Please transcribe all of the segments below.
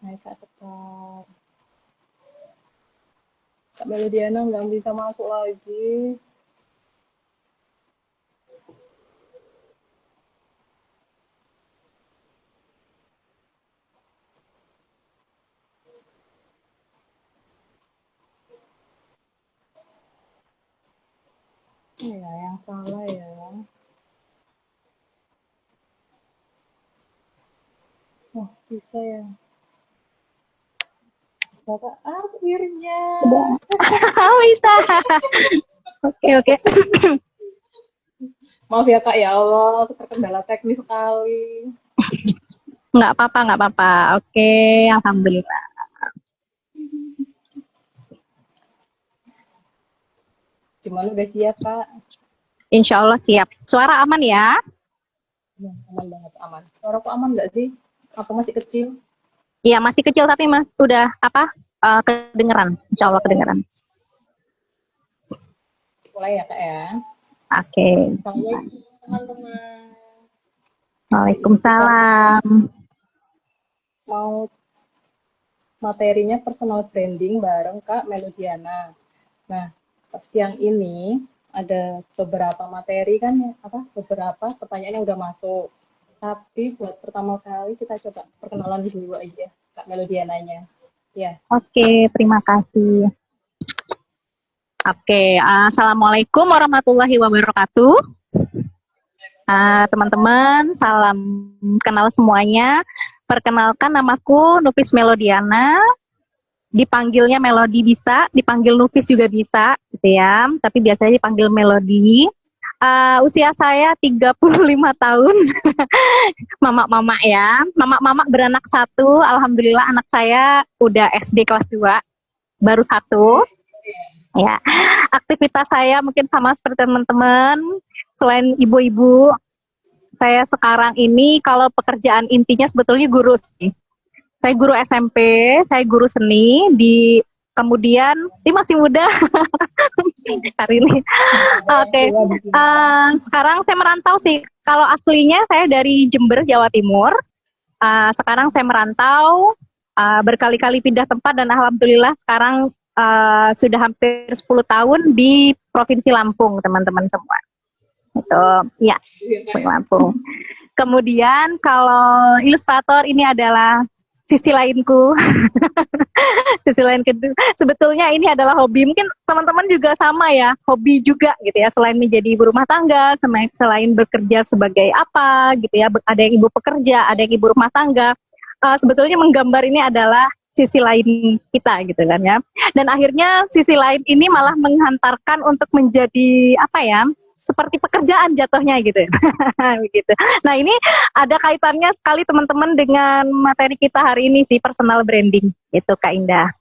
Hai Kak Sekar. Kak Melodiana nggak bisa masuk lagi. Ya, yang salah ya. Oh, bisa ya. Bapak akhirnya. Udah. Bisa. Oke, oke. Maaf ya Kak, ya Allah, aku terkendala teknis sekali. Nggak apa-apa, nggak apa-apa. Oke, alhamdulillah. Gimana udah siap Kak? Insya Allah siap. Suara aman ya? Ya, aman banget, aman. Suaraku aman nggak sih? Apa masih kecil? Iya, masih kecil tapi mas udah apa? Kedengeran. Insya Allah kedengeran. Mulai ya Kak ya. Oke. Assalamualaikum teman-teman. Hari ini kita Waalaikumsalam. mau materinya personal branding bareng Kak Melodiana. Nah, siang ini ada beberapa materi kan, beberapa pertanyaan yang udah masuk. Tapi buat pertama kali kita coba perkenalan dulu aja Kak Melodiananya. Ya, Oke, terima kasih. Oke, assalamualaikum warahmatullahi wabarakatuh. Teman-teman, salam kenal semuanya. Perkenalkan namaku Nupis Melodiana. Dipanggilnya Melodi bisa, dipanggil Nupis juga bisa, gitu ya. Tapi biasanya dipanggil Melodi. Usia saya 35 tahun. Mama-mama ya. Mama-mama beranak satu. Alhamdulillah anak saya udah SD kelas 2. Baru satu. Ya, aktivitas saya mungkin sama seperti teman-teman. Selain ibu-ibu, saya sekarang ini kalau pekerjaan intinya sebetulnya guru sih. Saya guru SMP, saya guru seni di kemudian ini masih muda hari ini. Oke, sekarang saya merantau sih. Kalau aslinya saya dari Jember, Jawa Timur. Sekarang saya merantau, berkali-kali pindah tempat dan alhamdulillah sekarang sudah hampir 10 tahun di Provinsi Lampung, teman-teman semua. Itu, ya, Lampung. Kemudian kalau ilustrator ini adalah sisi lainku. Sisi lain kedua, sebetulnya ini adalah hobi. Mungkin teman-teman juga sama ya, hobi juga gitu ya. Selain menjadi ibu rumah tangga, selain bekerja sebagai apa gitu ya, ada yang ibu pekerja, ada yang ibu rumah tangga. Sebetulnya menggambar ini adalah sisi lain kita gitu kan ya. Dan akhirnya sisi lain ini malah menghantarkan untuk menjadi apa ya? Seperti pekerjaan jatuhnya gitu. Begitu. Nah, ini ada kaitannya sekali teman-teman dengan materi kita hari ini sih, personal branding. Itu Kak Indah.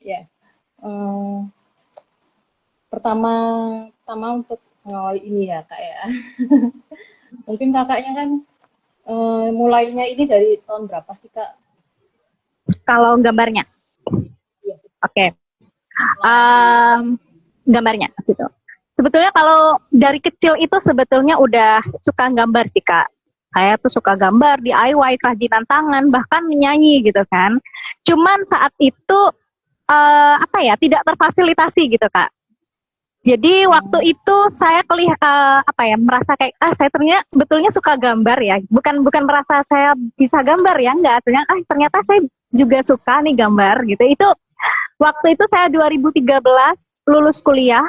ya. Eh, pertama, pertama untuk mengawali ini ya Kak ya. Mungkin kakaknya kan mulainya ini dari tahun berapa sih Kak? Kalau gambarnya, Iya, oke. Okay. Gambarnya gitu. Sebetulnya kalau dari kecil itu sebetulnya udah suka gambar sih Kak. Saya tuh suka gambar, DIY, kerajinan tangan, bahkan menyanyi gitu kan. Cuman saat itu apa ya, tidak terfasilitasi gitu Kak. Jadi waktu itu saya apa ya, merasa kayak saya ternyata sebetulnya suka gambar ya. Bukan merasa saya bisa gambar ya, enggak. Ternyata saya juga suka nih gambar gitu. Itu waktu itu saya 2013 lulus kuliah,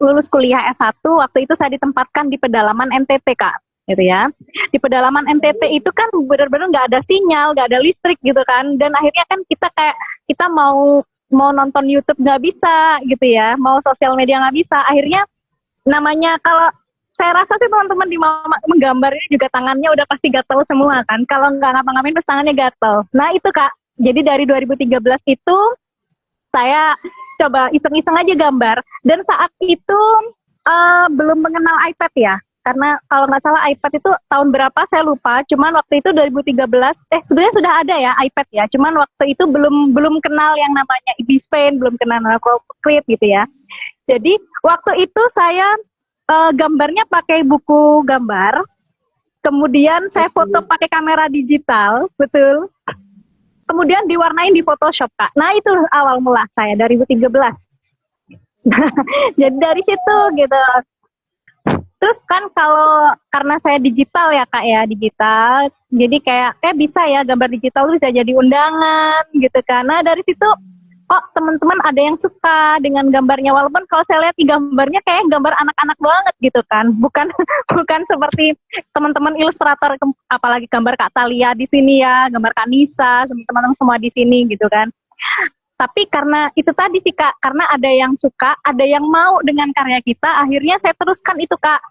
lulus kuliah S1. Waktu itu saya ditempatkan di pedalaman NTT Kak, gitu ya. Di pedalaman NTT itu kan benar-benar nggak ada sinyal, nggak ada listrik gitu kan. Dan akhirnya kan kita mau nonton YouTube nggak bisa gitu ya, mau sosial media nggak bisa. Akhirnya namanya kalau saya rasa sih teman-teman di menggambar ini juga tangannya udah pasti gatel semua kan. Kalau nggak ngapa-ngapain pasti tangannya gatel. Nah itu Kak, jadi dari 2013 itu saya coba iseng-iseng aja gambar. Dan saat itu belum mengenal iPad ya. Karena kalau nggak salah iPad itu tahun berapa saya lupa. Cuman waktu itu 2013, sebenarnya sudah ada ya iPad ya. Cuman waktu itu belum kenal yang namanya Ibis Paint, belum kenal Procreate gitu ya. Jadi waktu itu saya gambarnya pakai buku gambar. Kemudian saya foto pakai kamera digital, betul. kemudian diwarnain di Photoshop Kak. Nah itu awal mula saya 2013. Jadi dari situ gitu. Terus kan kalau karena saya digital ya Kak ya, digital. Jadi kayak bisa ya gambar digital tuh bisa jadi undangan gitu kan. Nah dari situ kok teman-teman ada yang suka dengan gambarnya, walaupun kalau saya lihat di gambarnya kayak gambar anak-anak banget gitu kan, bukan bukan seperti teman-teman ilustrator, apalagi gambar Kak Talia di sini ya, gambar Kak Nisa, teman-teman semua di sini gitu kan. Tapi karena itu tadi sih Kak, karena ada yang suka, ada yang mau dengan karya kita, akhirnya saya teruskan itu Kak.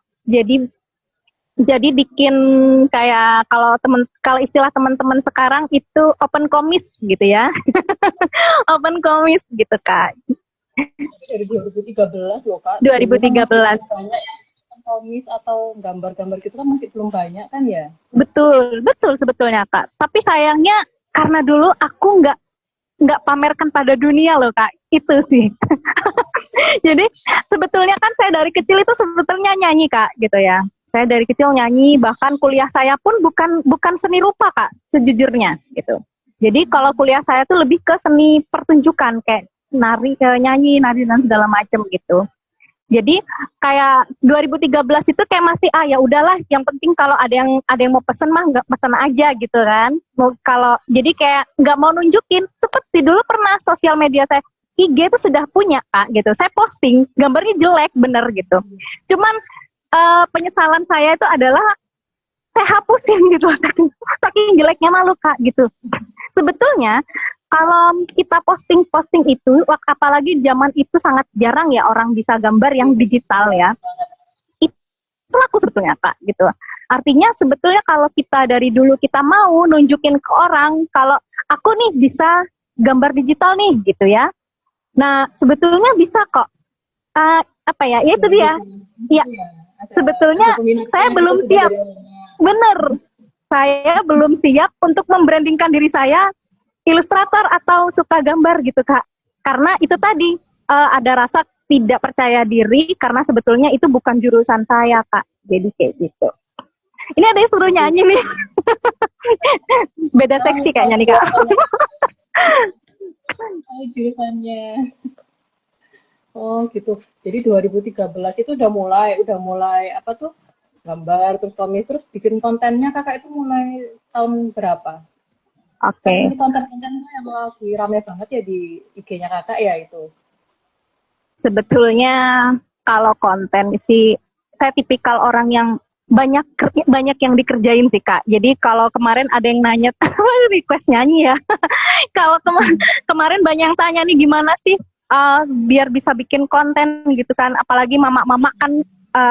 Jadi bikin kayak kalau istilah teman-teman sekarang itu open komis gitu ya. Open komis gitu Kak. Dari 2013 loh Kak. 2013. Banyak ya komis atau gambar-gambar gitu kan masih belum banyak kan ya? Betul sebetulnya Kak. Tapi sayangnya karena dulu aku nggak pamerkan pada dunia loh Kak. Itu sih. Jadi sebetulnya kan saya dari kecil itu sebetulnya nyanyi Kak gitu ya. Saya dari kecil nyanyi, bahkan kuliah saya pun bukan seni rupa Kak, sejujurnya gitu. Jadi kalau kuliah saya tuh lebih ke seni pertunjukan kayak nyanyi, nari dan segala macam gitu. Jadi kayak 2013 itu kayak masih ya udahlah, yang penting kalau ada yang mau pesen mah nggak pesen aja gitu kan. Kalau jadi kayak nggak mau nunjukin. Seperti dulu pernah sosial media saya IG itu sudah punya Kak gitu. Saya posting gambarnya jelek bener gitu. Cuman penyesalan saya itu adalah saya hapusin gitu, saking jeleknya malu Kak gitu. Sebetulnya kalau kita posting itu, apalagi zaman itu sangat jarang ya orang bisa gambar yang digital ya. Itu laku sebetulnya Kak gitu. Artinya sebetulnya kalau kita dari dulu kita mau nunjukin ke orang kalau aku nih bisa gambar digital nih gitu ya. Nah sebetulnya bisa kok. Ya itu dia. Ya. Sebetulnya saya belum siap, bener. Saya belum siap untuk membrandingkan diri saya ilustrator atau suka gambar gitu Kak. Karena itu tadi ada rasa tidak percaya diri karena sebetulnya itu bukan jurusan saya Kak. Jadi kayak gitu. Ini ada yang suruh nyanyi nih. Beda seksi kayaknya nih Kak. Jurusannya. Oh gitu. Jadi 2013 itu udah mulai apa tuh gambar terus komis terus bikin kontennya Kakak itu mulai tahun berapa? Oke. Ini konten-kontennya yang lagi rame banget ya di IG-nya Kakak ya itu. Sebetulnya kalau konten sih saya tipikal orang yang banyak yang dikerjain sih Kak. Jadi kalau kemarin ada yang nanya request nyanyi ya. Kalau kemarin banyak yang tanya nih gimana sih biar bisa bikin konten gitu kan, apalagi mama-mama kan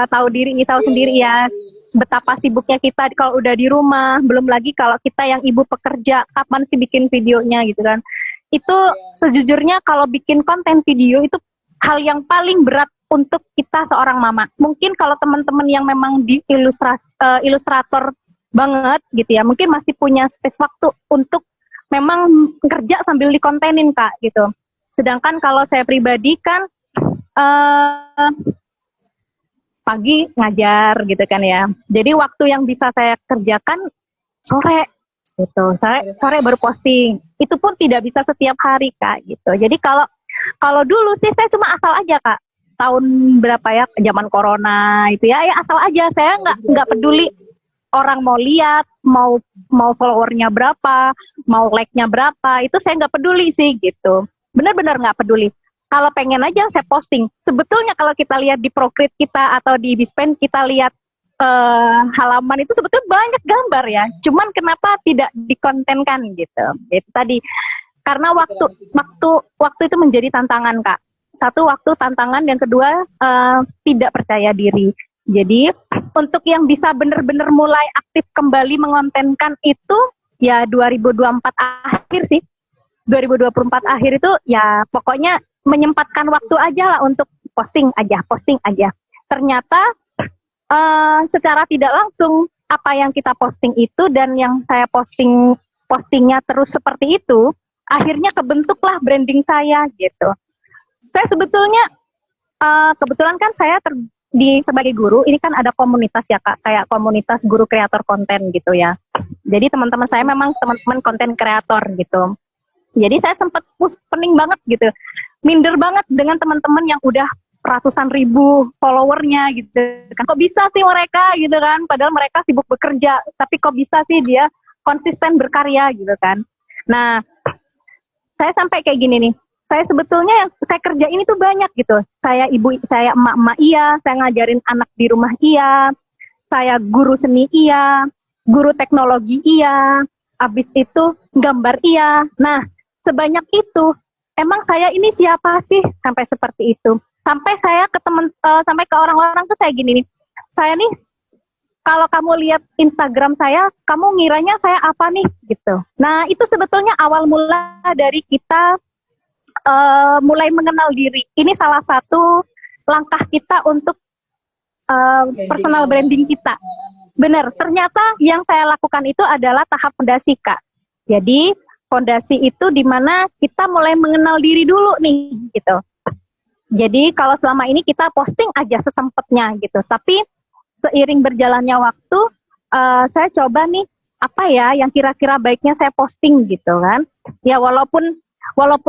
tahu sendiri ya betapa sibuknya kita kalau udah di rumah, belum lagi kalau kita yang ibu pekerja, kapan sih bikin videonya gitu kan. Itu sejujurnya kalau bikin konten video itu hal yang paling berat untuk kita seorang mama. Mungkin kalau teman-teman yang memang di ilustrator banget gitu ya, mungkin masih punya space waktu untuk memang kerja sambil dikontenin Kak gitu. Sedangkan kalau saya pribadi kan pagi ngajar gitu kan ya. Jadi waktu yang bisa saya kerjakan sore gitu. Sore baru posting. Itu pun tidak bisa setiap hari Kak gitu. Jadi kalau dulu sih saya cuma asal aja Kak. Tahun berapa ya, zaman corona itu ya asal aja. Saya nggak peduli orang mau lihat, mau followernya berapa, mau like-nya berapa, itu saya nggak peduli sih gitu. Benar-benar nggak peduli. Kalau pengen aja saya posting. Sebetulnya kalau kita lihat di Procreate kita atau di Bispen kita lihat halaman itu sebetulnya banyak gambar ya. Cuman kenapa tidak dikontenkan gitu? Itu tadi karena waktu itu menjadi tantangan Kak. Satu waktu tantangan, yang kedua tidak percaya diri. Jadi untuk yang bisa benar-benar mulai aktif kembali mengontenkan itu ya 2024 akhir sih. 2024 akhir itu ya pokoknya menyempatkan waktu aja lah untuk posting aja. Ternyata secara tidak langsung apa yang kita posting itu dan yang saya postingnya terus seperti itu, akhirnya kebentuklah branding saya gitu. Saya sebetulnya kebetulan kan saya sebagai guru, ini kan ada komunitas ya Kak, kayak komunitas guru kreator konten gitu ya. Jadi teman-teman saya memang teman-teman konten kreator gitu. Jadi saya sempat pening banget gitu, minder banget dengan teman-teman yang udah ratusan ribu followernya gitu kan. Kok bisa sih mereka gitu kan, padahal mereka sibuk bekerja, tapi kok bisa sih dia konsisten berkarya gitu kan. Nah, saya sampai kayak gini nih, saya sebetulnya yang saya kerjain itu banyak gitu. Saya ibu, saya emak-emak iya, saya ngajarin anak di rumah iya, saya guru seni iya, guru teknologi iya, habis itu gambar iya. Nah, sebanyak itu, emang saya ini siapa sih sampai seperti itu? Sampai saya ke sampai ke orang-orang tuh saya gini nih, saya nih kalau kamu lihat Instagram saya, kamu ngiranya saya apa nih gitu. Nah, itu sebetulnya awal mula dari kita mulai mengenal diri. Ini salah satu langkah kita untuk personal branding kita. Benar, ternyata yang saya lakukan itu adalah tahap fondasi, Kak. Jadi, fondasi itu di mana kita mulai mengenal diri dulu nih, gitu. Jadi, kalau selama ini kita posting aja sesempatnya gitu. Tapi, seiring berjalannya waktu, saya coba nih, apa ya yang kira-kira baiknya saya posting gitu kan. Ya, walaupun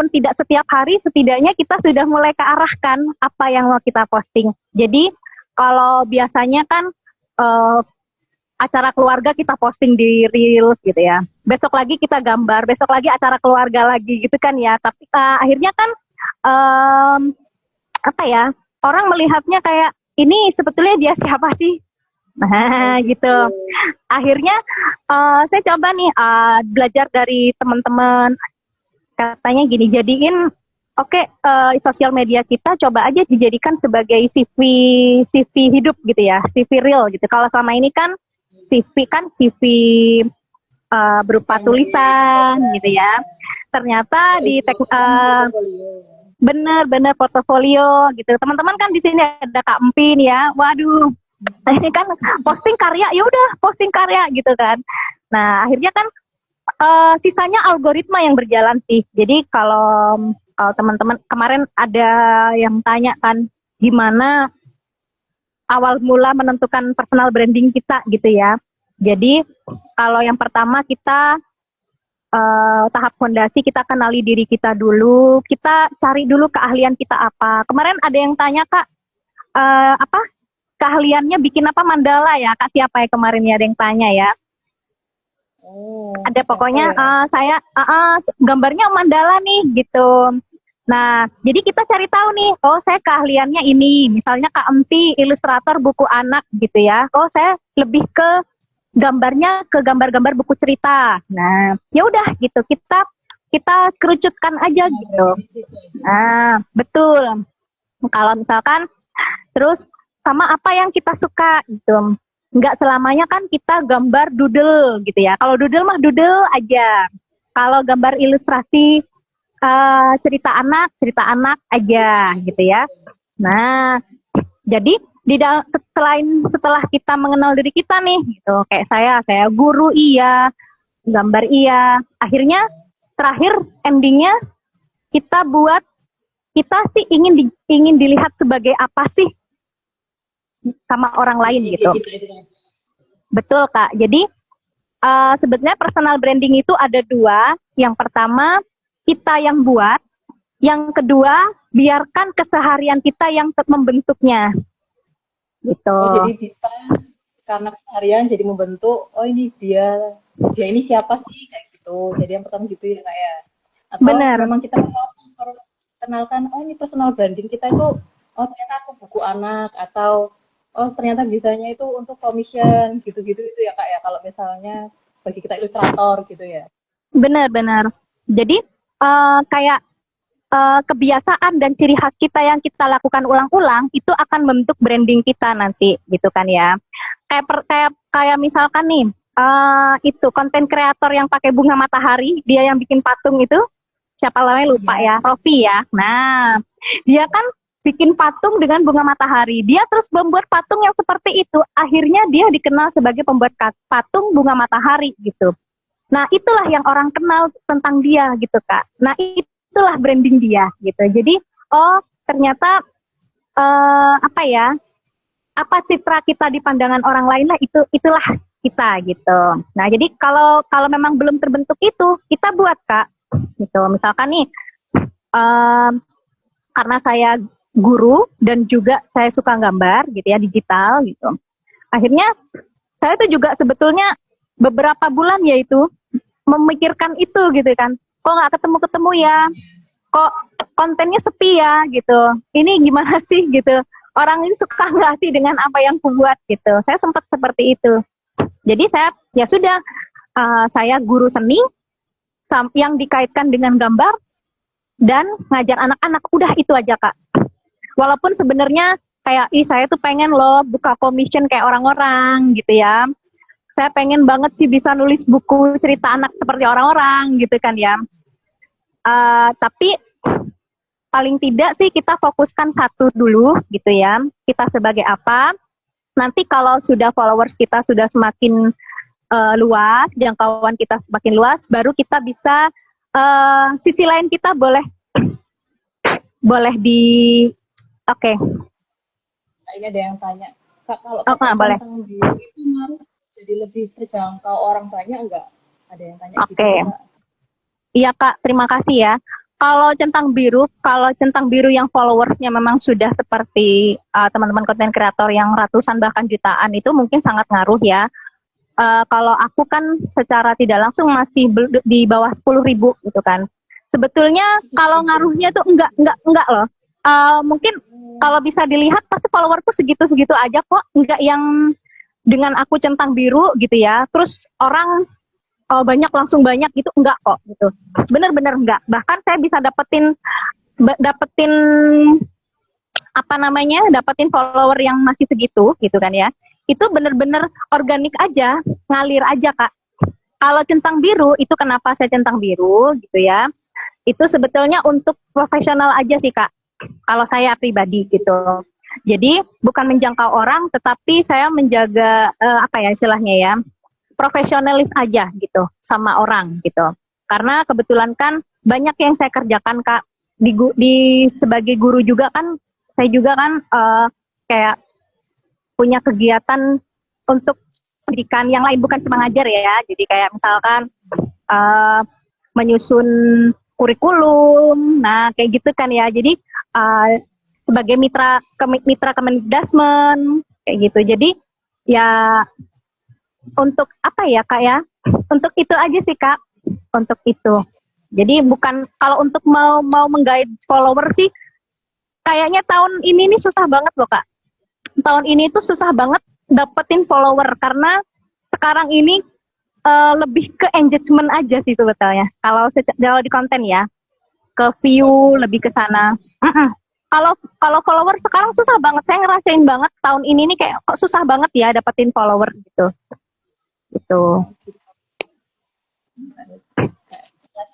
tidak setiap hari, setidaknya kita sudah mulai kearahkan apa yang mau kita posting. Jadi, kalau biasanya kan acara keluarga kita posting di Reels gitu ya. Besok lagi kita gambar, besok lagi acara keluarga lagi gitu kan ya. Tapi akhirnya kan apa ya, orang melihatnya kayak ini sebetulnya dia siapa sih? Nah gitu. Akhirnya saya coba nih belajar dari teman-teman. Katanya gini, jadiin sosial media kita coba aja dijadikan sebagai CV hidup gitu ya, CV real gitu. Kalau selama ini kan CV berupa tulisan gitu ya. Ternyata di bener-bener portofolio gitu. Teman-teman kan di sini ada Kak Empin ya. Waduh, ini kan posting karya, ya udah posting karya gitu kan. Nah akhirnya kan sisanya algoritma yang berjalan sih. Jadi kalau teman-teman kemarin ada yang tanya kan gimana awal mula menentukan personal branding kita gitu ya. Jadi kalau yang pertama kita tahap fondasi, kita kenali diri kita dulu, kita cari dulu keahlian kita apa. Kemarin ada yang tanya Kak, apa keahliannya bikin apa mandala ya Kak, siapa ya kemarin ya ada yang tanya ya. Ada pokoknya saya gambarnya mandala nih gitu. Nah, jadi kita cari tahu nih, oh saya keahliannya ini, misalnya Kak Empi ilustrator buku anak gitu ya. Oh saya lebih ke gambarnya ke gambar-gambar buku cerita. Nah, ya udah gitu, kita kerucutkan aja gitu. Nah, betul. Kalau misalkan terus sama apa yang kita suka gitu. Nggak selamanya kan kita gambar doodle gitu ya. Kalau doodle mah doodle aja. Kalau gambar ilustrasi cerita anak aja gitu ya. Nah, jadi selain setelah kita mengenal diri kita nih gitu, kayak saya guru iya, gambar iya. Akhirnya terakhir endingnya kita sih ingin dilihat sebagai apa sih sama orang lain gitu. Betul Kak. Jadi sebetulnya personal branding itu ada dua. Yang pertama kita yang buat, yang kedua biarkan keseharian kita yang membentuknya. Gitu. Oh, jadi bisa karena keseharian jadi membentuk, oh ini dia ini siapa sih kayak gitu. Jadi yang pertama gitu ya kayak. Atau bener. Memang kita mau kenalkan, oh ini personal branding kita itu, oh ternyata aku buku anak, atau oh ternyata bisanya itu untuk commission gitu-gitu itu ya Kak ya, kalau misalnya bagi kita ilustrator gitu ya. Benar. Jadi kayak kebiasaan dan ciri khas kita yang kita lakukan ulang-ulang itu akan membentuk branding kita nanti gitu kan ya. Kayak misalkan nih itu konten kreator yang pakai bunga matahari, dia yang bikin patung itu siapa namanya lupa ya, Rofi ya. Nah, dia kan bikin patung dengan bunga matahari. Dia terus membuat patung yang seperti itu. Akhirnya dia dikenal sebagai pembuat patung bunga matahari gitu. Nah, itulah yang orang kenal tentang dia gitu, Kak. Nah, itulah branding dia gitu. Jadi, oh ternyata apa citra kita di pandangan orang lain lah, itulah kita gitu. Nah, jadi kalau memang belum terbentuk itu, kita buat Kak. gitu. Misalkan nih, em, karena saya guru dan juga saya suka gambar gitu ya, digital gitu. Akhirnya saya tuh juga sebetulnya beberapa bulan yaitu memikirkan itu gitu kan. Kok nggak ketemu-ketemu ya? Kok kontennya sepi ya gitu. Ini gimana sih gitu. Orang ini suka nggak sih dengan apa yang kubuat gitu. Saya sempat seperti itu. Jadi saya ya sudah, saya guru seni yang dikaitkan dengan gambar dan ngajar anak-anak, udah itu aja Kak. Walaupun sebenarnya kayak saya tuh pengen loh buka commission kayak orang-orang gitu ya. Saya pengen banget sih bisa nulis buku cerita anak seperti orang-orang gitu kan ya. Tapi paling tidak sih kita fokuskan satu dulu gitu ya. Kita sebagai apa? Nanti kalau sudah followers kita sudah semakin luas, jangkauan kita semakin luas, baru kita bisa sisi lain kita boleh di oke. Nah, ini ada yang tanya, Kak, kalau Boleh. tentang biru itu ngaruh jadi lebih terjangkau orang banyak enggak? Ada yang tanya gitu, Kak. Iya Kak, terima kasih ya. Kalau centang biru yang followersnya memang sudah seperti teman-teman konten kreator yang ratusan bahkan jutaan, itu mungkin sangat ngaruh ya. Kalau aku kan secara tidak langsung masih di bawah 10.000 gitu kan. Sebetulnya kalau ngaruhnya tuh enggak loh. Mungkin kalau bisa dilihat pasti followerku segitu-segitu aja kok, enggak yang dengan aku centang biru gitu ya. Terus orang banyak langsung banyak gitu, enggak kok gitu. Bener-bener enggak. Bahkan saya bisa dapetin dapetin follower yang masih segitu gitu kan ya. Itu bener-bener organik aja, ngalir aja Kak. Kalau centang biru itu kenapa saya centang biru gitu ya? Itu sebetulnya untuk profesional aja sih Kak. Kalau saya pribadi gitu. Jadi bukan menjangkau orang, tetapi saya menjaga istilahnya ya, profesionalis aja gitu sama orang gitu. Karena kebetulan kan banyak yang saya kerjakan Kak, di sebagai guru juga kan, saya juga kan kayak punya kegiatan untuk pendidikan yang lain, bukan cuma ngajar ya. Jadi kayak misalkan menyusun kurikulum, nah kayak gitu kan ya. Jadi sebagai mitra Kemendikbudrismen kayak gitu. Jadi ya untuk apa ya Kak ya? Untuk itu aja sih Kak. Untuk itu. Jadi bukan kalau untuk mau menggait follower sih, kayaknya tahun ini nih susah banget loh Kak. Tahun ini tuh susah banget dapetin follower karena sekarang ini lebih ke engagement aja sih sebetulnya. Kalau di konten ya, ke view lebih ke sana. Kalau follower sekarang susah banget. Saya ngerasain banget tahun ini nih kayak kok susah banget ya dapetin follower gitu. Gitu.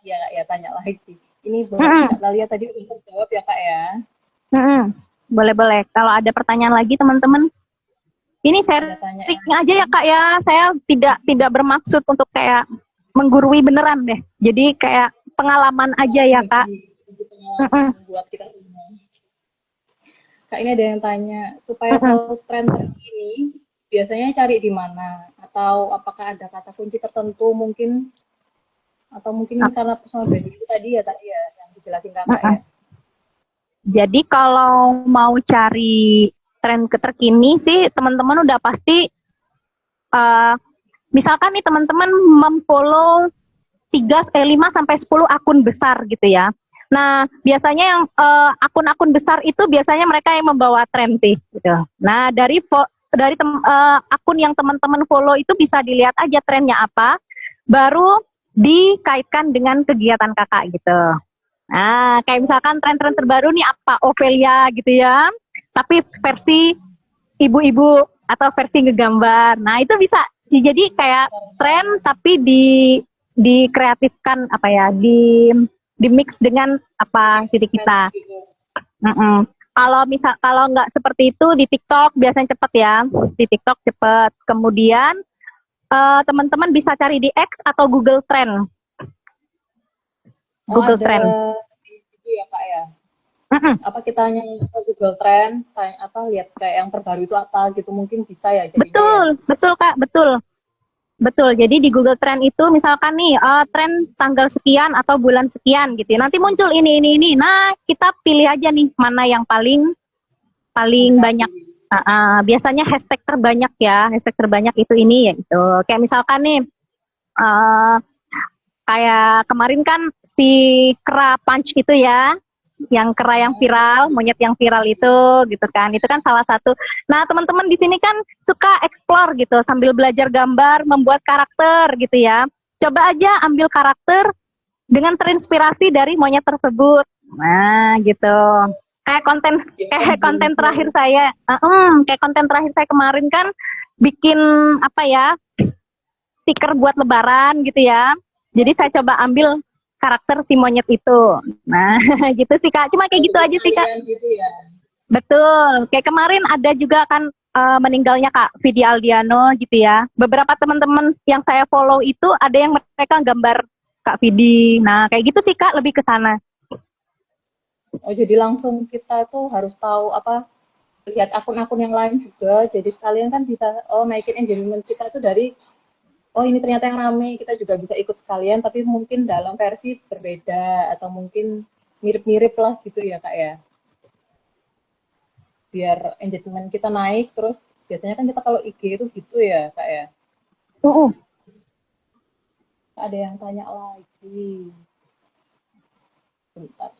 Ya tanya lagi. Ini Kak Dalia tadi udah terjawab ya Kak ya. Boleh. Kalau ada pertanyaan lagi teman-teman, ini sharing aja ya Kak ya. Saya tidak bermaksud untuk kayak menggurui beneran deh. Jadi kayak pengalaman aja ya Kak. Buat kita semua. Kak, ini ada yang tanya, supaya tahu tren terkini biasanya cari di mana? Atau apakah ada kata kunci tertentu mungkin? Atau mungkin karena personal branding itu tadi ya yang dijelasin Kakak ya. Jadi kalau mau cari tren terkini sih teman-teman udah pasti misalkan nih teman-teman memfollow 5 sampai 10 akun besar gitu ya. Nah, biasanya yang akun-akun besar itu biasanya mereka yang membawa tren sih gitu. Nah, dari akun yang teman-teman follow itu bisa dilihat aja trennya apa, baru dikaitkan dengan kegiatan Kakak gitu. Nah, kayak misalkan tren-tren terbaru nih apa, Ophelia gitu ya, tapi versi ibu-ibu atau versi ngegambar. Nah, itu bisa jadi kayak tren tapi dikreatifkan di mix dengan apa titik kita. Kalau nggak seperti itu di TikTok biasanya cepet ya, di TikTok cepet. Kemudian teman-teman bisa cari di X atau Google Trend. Google Trend. Itu ya Kak ya. Apa kita hanya Google Trend, lihat kayak yang terbaru itu apa gitu, mungkin bisa ya. Betul Kak, betul. Betul. Jadi di Google Trend itu misalkan nih tren tanggal sekian atau bulan sekian gitu ya. Nanti muncul ini. Nah, kita pilih aja nih mana yang paling paling banyak. Biasanya hashtag terbanyak ya. Hashtag terbanyak itu ini ya gitu. Kayak misalkan nih eh kayak kemarin kan si kera punch itu ya, yang kera yang viral, monyet yang viral itu kan salah satu. Nah teman-teman di sini kan suka explore gitu sambil belajar gambar, membuat karakter gitu ya. Coba aja ambil karakter dengan terinspirasi dari monyet tersebut. Nah gitu. Kayak konten terakhir saya, kayak konten terakhir saya kemarin kan bikin apa ya, stiker buat lebaran gitu ya. Jadi saya coba ambil karakter si monyet itu. Nah, gitu sih Kak. Cuma kayak gitu aja sih Kak. Gitu ya. Betul. Kayak kemarin ada juga kan meninggalnya Kak Vidi Aldiano gitu ya. Beberapa teman-teman yang saya follow itu ada yang mereka gambar Kak Vidi. Nah, kayak gitu sih Kak, lebih ke sana. Oh, jadi langsung kita tuh harus tahu apa, lihat akun-akun yang lain juga. Jadi sekalian kan bisa naikin engagement kita tuh dari ini ternyata yang rame, kita juga bisa ikut sekalian, tapi mungkin dalam versi berbeda atau mungkin mirip-mirip lah gitu ya Kak ya. Biar engagement kita naik, terus biasanya kan kita kalau IG itu gitu ya Kak ya. Uh-uh. Ada yang tanya lagi. Bentar.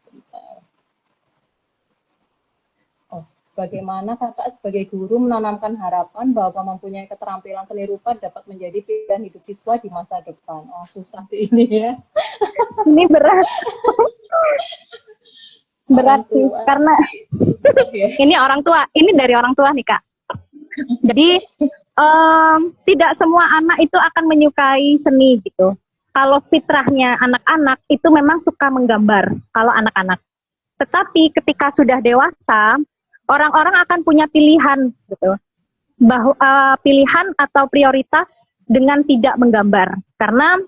Bagaimana Kakak sebagai guru menanamkan harapan bahwa mempunyai keterampilan seni rupa dapat menjadi pilihan hidup siswa di masa depan? Oh, susah sih ini ya. Ini berat. Berat sih, karena ini orang tua, ini dari orang tua nih Kak. Jadi tidak semua anak itu akan menyukai seni gitu. Kalau fitrahnya anak-anak itu memang suka menggambar, kalau anak-anak. Tetapi ketika sudah dewasa, orang-orang akan punya pilihan gitu, pilihan atau prioritas dengan tidak menggambar. Karena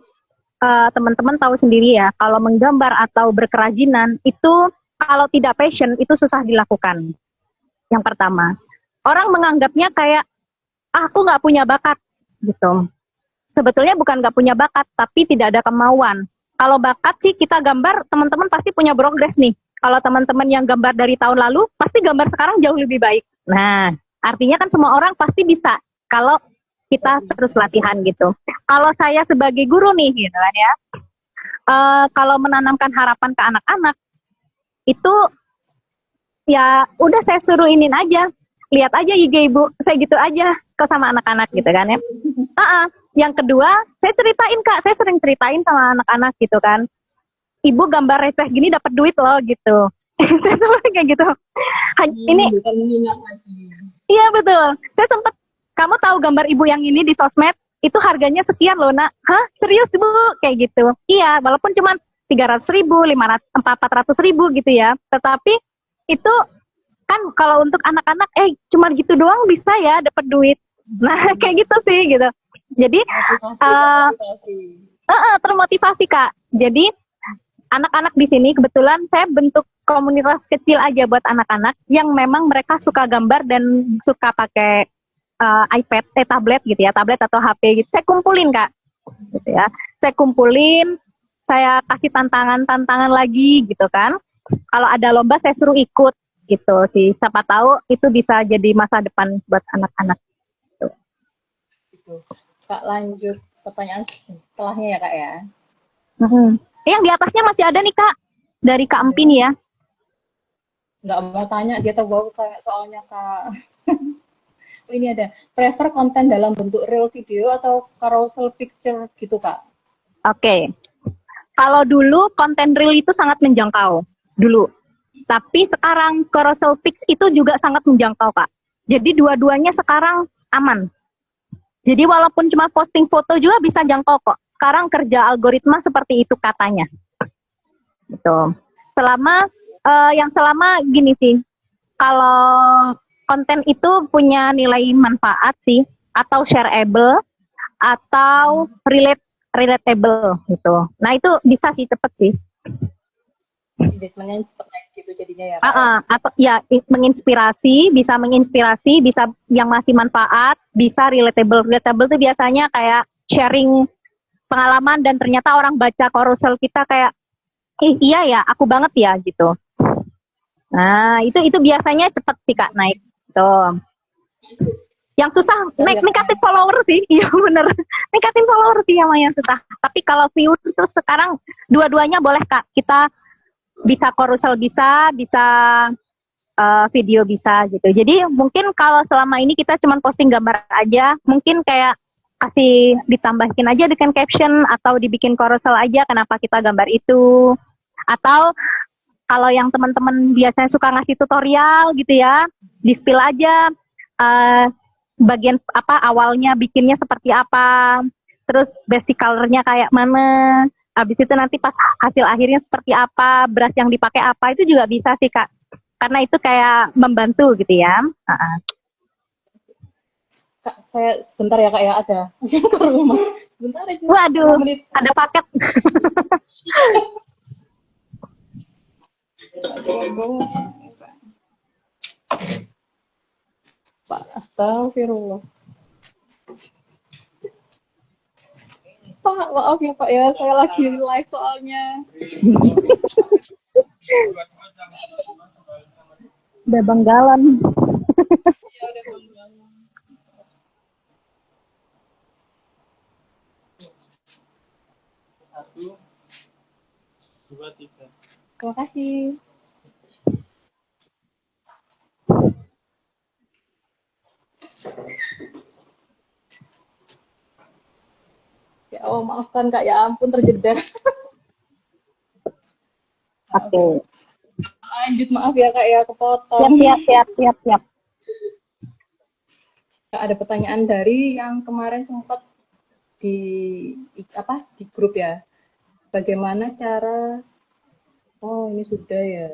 teman-teman tahu sendiri ya, kalau menggambar atau berkerajinan itu kalau tidak passion itu susah dilakukan. Yang pertama, orang menganggapnya kayak aku nggak punya bakat gitu. Sebetulnya bukan nggak punya bakat, tapi tidak ada kemauan. Kalau bakat sih kita gambar, teman-teman pasti punya progres nih. Kalau teman-teman yang gambar dari tahun lalu, pasti gambar sekarang jauh lebih baik. Nah, artinya kan semua orang pasti bisa kalau kita terus latihan gitu. Kalau saya sebagai guru nih, gitu kan ya, kalau menanamkan harapan ke anak-anak, itu ya udah saya suruh inin aja, lihat aja IG ibu, saya gitu aja ke sama anak-anak gitu kan ya. Yang kedua, saya ceritain Kak, saya sering ceritain sama anak-anak gitu kan. Ibu gambar receh gini dapat duit loh gitu. Saya sempat kayak gitu. Ini iya betul. Saya sempat, kamu tahu gambar ibu yang ini di sosmed itu harganya sekian loh nak. Hah serius bu? Kayak gitu. Iya, walaupun cuma 300.000, 400.000 gitu ya. Tetapi itu kan kalau untuk anak-anak cuma gitu doang bisa ya dapat duit. Nah kayak gitu sih gitu. Jadi termotivasi Kak. Jadi anak-anak di sini kebetulan saya bentuk komunitas kecil aja buat anak-anak yang memang mereka suka gambar dan suka pakai iPad, tablet gitu ya, tablet atau HP gitu. Saya kumpulin Kak, gitu ya. Saya kumpulin, saya kasih tantangan lagi gitu kan. Kalau ada lomba saya suruh ikut gitu sih. Siapa tahu itu bisa jadi masa depan buat anak-anak. Gitu. Kak lanjut pertanyaan setelahnya ya Kak ya. Yang di atasnya masih ada nih Kak, dari Kak Empi nih ya. Nggak mau tanya, dia terbawa kayak soalnya Kak. Ini ada, prefer konten dalam bentuk real video atau carousel picture gitu Kak? Oke. Kalau dulu konten real itu sangat menjangkau, dulu. Tapi sekarang carousel pics itu juga sangat menjangkau Kak. Jadi dua-duanya sekarang aman. Jadi walaupun cuma posting foto juga bisa jangkau kok. Sekarang kerja algoritma seperti itu katanya. Gitu. Selama gini sih, kalau konten itu punya nilai manfaat sih, atau shareable, atau relatable gitu. Nah itu bisa sih cepet sih. Engagementnya cepet naik gitu jadinya ya. Atau ya menginspirasi, bisa yang masih manfaat, bisa relatable. Relatable itu biasanya kayak sharing pengalaman dan ternyata orang baca carousel kita kayak, iya ya, aku banget ya gitu. Nah, itu biasanya cepet sih Kak naik. Tuh. Yang susah ningkatin follower sih, iya bener. Ningkatin follower sih yang susah. Tapi kalau view itu sekarang dua-duanya boleh Kak. Kita bisa carousel bisa video bisa gitu. Jadi mungkin kalau selama ini kita cuma posting gambar aja, mungkin kayak kasih ditambahin aja dengan caption atau dibikin carousel aja kenapa kita gambar itu. Atau kalau yang teman-teman biasanya suka ngasih tutorial gitu ya, di-spill aja bagian apa awalnya bikinnya seperti apa, terus basic colornya kayak mana, habis itu nanti pas hasil akhirnya seperti apa, beras yang dipakai apa, itu juga bisa sih Kak, karena itu kayak membantu gitu ya. Kak, saya sebentar ya Kak ya, ada ke rumah. Sebentar aja. Waduh, ada paket. Pak, astagfirullah. Pak, maaf ya Pak ya, saya lagi live soalnya. Udah banggalan. Iya, udah banggalan. Satu, dua, tiga. Terima kasih. Ya Allah, maafkan Kak, ya ampun terjeda. Oke. Lanjut, maaf ya Kak ya, kepotong. Siap. Ada pertanyaan dari yang kemarin sempat di grup ya. Bagaimana cara ini sudah ya.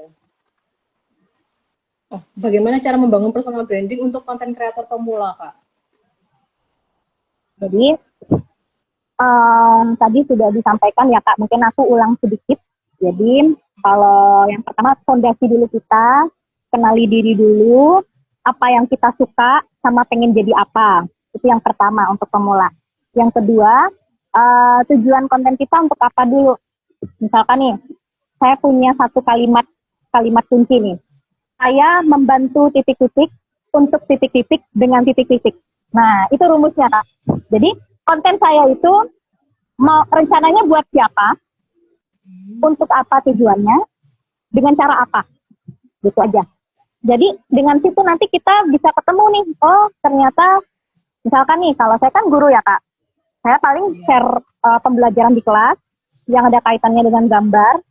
Bagaimana cara membangun personal branding untuk konten kreator pemula, Kak? Jadi tadi sudah disampaikan ya Kak, mungkin aku ulang sedikit. Jadi kalau yang pertama fondasi dulu kita, kenali diri dulu, apa yang kita suka sama pengen jadi apa. Itu yang pertama untuk pemula. Yang kedua, tujuan konten kita untuk apa dulu. Misalkan nih, saya punya satu kalimat kunci nih. Saya membantu titik-titik untuk titik-titik dengan titik-titik. Nah, itu rumusnya Kak. Jadi konten saya itu mau rencananya buat siapa, untuk apa tujuannya, dengan cara apa, gitu aja. Jadi dengan situ nanti kita bisa ketemu nih, oh ternyata misalkan nih kalau saya kan guru ya Kak, saya paling share pembelajaran di kelas yang ada kaitannya dengan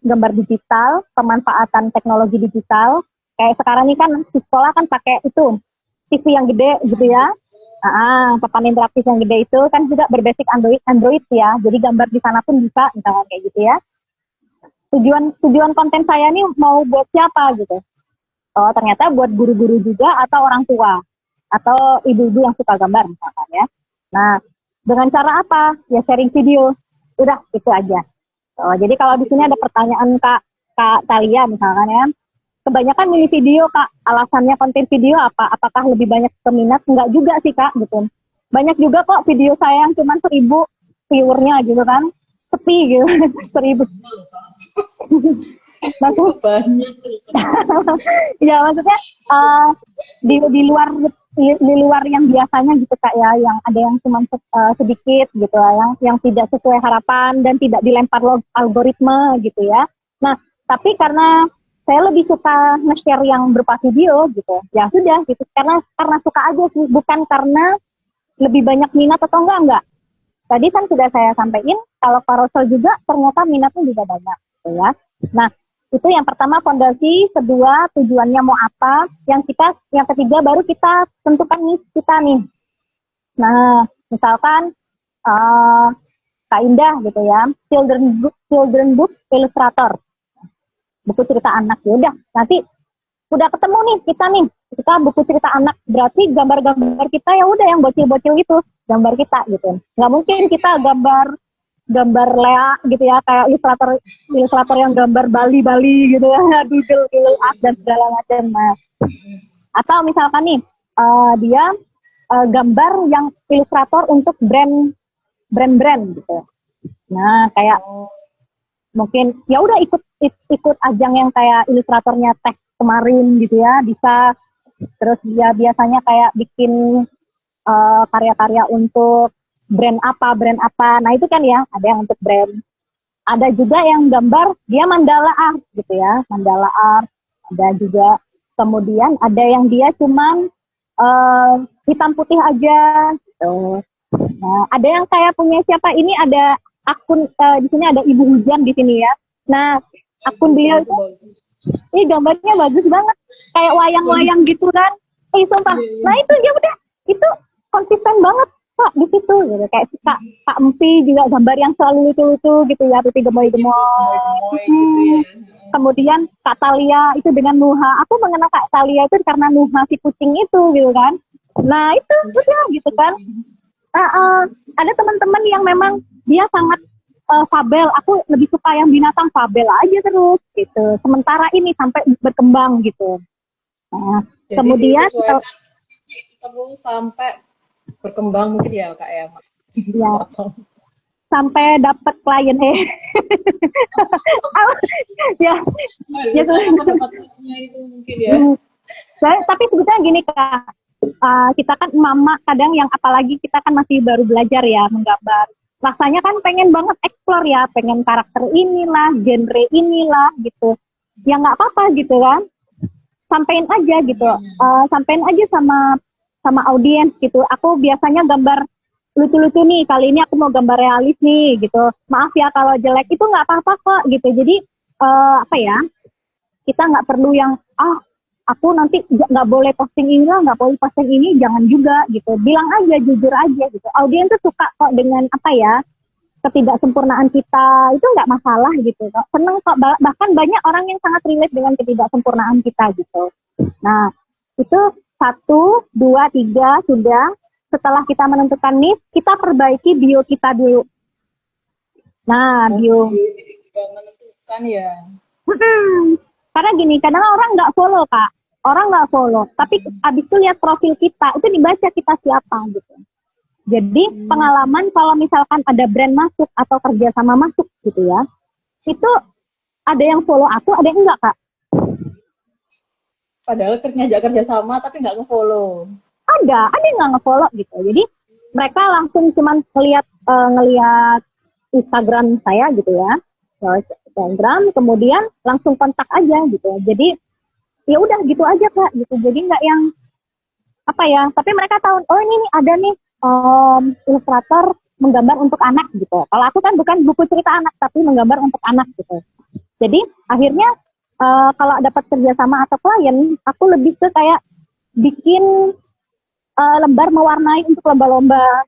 gambar digital, pemanfaatan teknologi digital. Kayak sekarang ini kan di sekolah kan pakai itu TV yang gede gitu ya. Papan interaktif yang gede itu kan juga berbasic Android ya. Jadi gambar di sana pun bisa, misalnya kayak gitu ya. Tujuan konten saya nih mau buat siapa gitu. Oh, ternyata buat guru-guru juga atau orang tua atau ibu-ibu yang suka gambar misalkan ya. Nah, dengan cara apa? Ya sharing video. Udah, itu aja. Oh, jadi kalau di sini ada pertanyaan Kak Talia misalkan ya. Kebanyakan milih video Kak, alasannya konten video apa? Apakah lebih banyak peminat? Enggak juga sih Kak, gitu. Banyak juga kok video saya yang cuma 1.000 viewernya gitu kan, sepi gitu, 1.000. Maksudnya, ya maksudnya di luar yang biasanya gitu Kak ya, yang ada yang cuma sedikit gitu ya, yang tidak sesuai harapan dan tidak dilempar algoritma gitu ya. Nah, tapi karena saya lebih suka nge-share yang berupa video gitu. Ya sudah gitu. Karena suka aja sih, bukan karena lebih banyak minat atau enggak. Tadi kan sudah saya sampaikan kalau carousel juga ternyata minatnya juga banyak gitu ya. Nah, itu yang pertama fondasi, kedua tujuannya mau apa, yang ketiga baru kita tentukan nih kita nih. Nah, misalkan Kak Indah gitu ya, children book illustrator. Buku cerita anak, ya udah nanti udah ketemu nih kita buku cerita anak, berarti gambar-gambar kita ya udah yang bocil-bocil gitu gambar kita gitu. Nggak mungkin kita gambar Lea gitu ya, kayak ilustrator yang gambar Bali gitu ya, doodle art dan segala macam. Nah, atau misalkan nih dia gambar yang ilustrator untuk brand brand-brand gitu. Nah, kayak Oh, mungkin ya udah ikut ajang yang kayak ilustratornya teh kemarin gitu ya, bisa. Terus dia biasanya kayak bikin karya-karya untuk brand apa. Nah, itu kan ya, ada yang untuk brand. Ada juga yang gambar dia mandala art gitu ya, mandala art. Ada juga, kemudian ada yang dia cuman eh, hitam putih aja gitu. Nah, ada yang kayak punya siapa ini, ada akun di sini ada Ibu Hujan di sini ya. Nah, akun dia itu itu bagus. ini gambarnya bagus banget, kayak wayang-wayang gitu kan. Sumpah. Iya, Nah, iya. itu ya udah, itu konsisten banget Kak di situ gitu. Kayak Kak Empi juga gambar yang selalu lucu-lucu gitu ya, Pipi gemoy-gemoy. Gemoy-gemoy gitu ya. Kemudian Kak Talia itu dengan Nuha. Aku mengenal Kak Talia itu karena Nuha si kucing itu gitu kan. Nah, itu Iya, udah gitu kan. Nah, ada teman-teman yang memang dia sangat fabel. Aku lebih suka yang binatang fabel aja terus gitu. Sementara ini sampai berkembang gitu. Nah, jadi kemudian disesuaikan itu terus sampai berkembang mungkin ya Kak ya. ya Potong. sampai dapat klien ya ya Lupa sama dapatnya itu mungkin ya. tapi sebetulnya gini Kak, kita kan mama kadang yang apalagi kita kan masih baru belajar ya menggambar, rasanya kan pengen banget explore ya, pengen karakter inilah, genre inilah gitu, ya nggak apa-apa gitu kan, sampein aja gitu, sampein aja sama audiens gitu. Aku biasanya gambar lucu-lucu nih, kali ini aku mau gambar realis nih gitu. Maaf ya kalau jelek, itu nggak apa-apa kok gitu. Jadi apa ya? Kita nggak perlu yang aku nanti nggak boleh posting ini lah, nggak boleh posting ini, jangan juga gitu. Bilang aja, jujur aja gitu. Audiens tuh suka kok dengan apa ya, ketidaksempurnaan kita, itu nggak masalah gitu. Seneng kok, bahkan banyak orang yang sangat relate dengan ketidaksempurnaan kita gitu. Nah, itu satu, dua, tiga sudah. Setelah kita menentukan niche, kita perbaiki bio kita dulu. Nah, bio. Oke, jadi juga menentukan ya. Karena gini, kadang orang nggak follow Kak. Orang nggak follow. Tapi abis itu lihat profil kita, itu dibaca kita siapa gitu. Jadi pengalaman kalau misalkan ada brand masuk atau kerjasama masuk gitu ya, itu ada yang follow aku, ada yang enggak Kak. Padahal kerja sama tapi nggak nge-follow. Ada yang nggak nge-follow gitu. Jadi mereka langsung cuman ngelihat Instagram saya gitu ya, Instagram, kemudian langsung kontak aja gitu. Jadi ya udah gitu aja Kak gitu. Jadi nggak yang apa ya, tapi mereka tahu oh ini nih ada nih ilustrator menggambar untuk anak gitu. Kalau aku kan bukan buku cerita anak tapi menggambar untuk anak gitu. Jadi akhirnya kalau dapat kerjasama atau klien, aku lebih ke kayak bikin lembar mewarnai untuk lomba-lomba.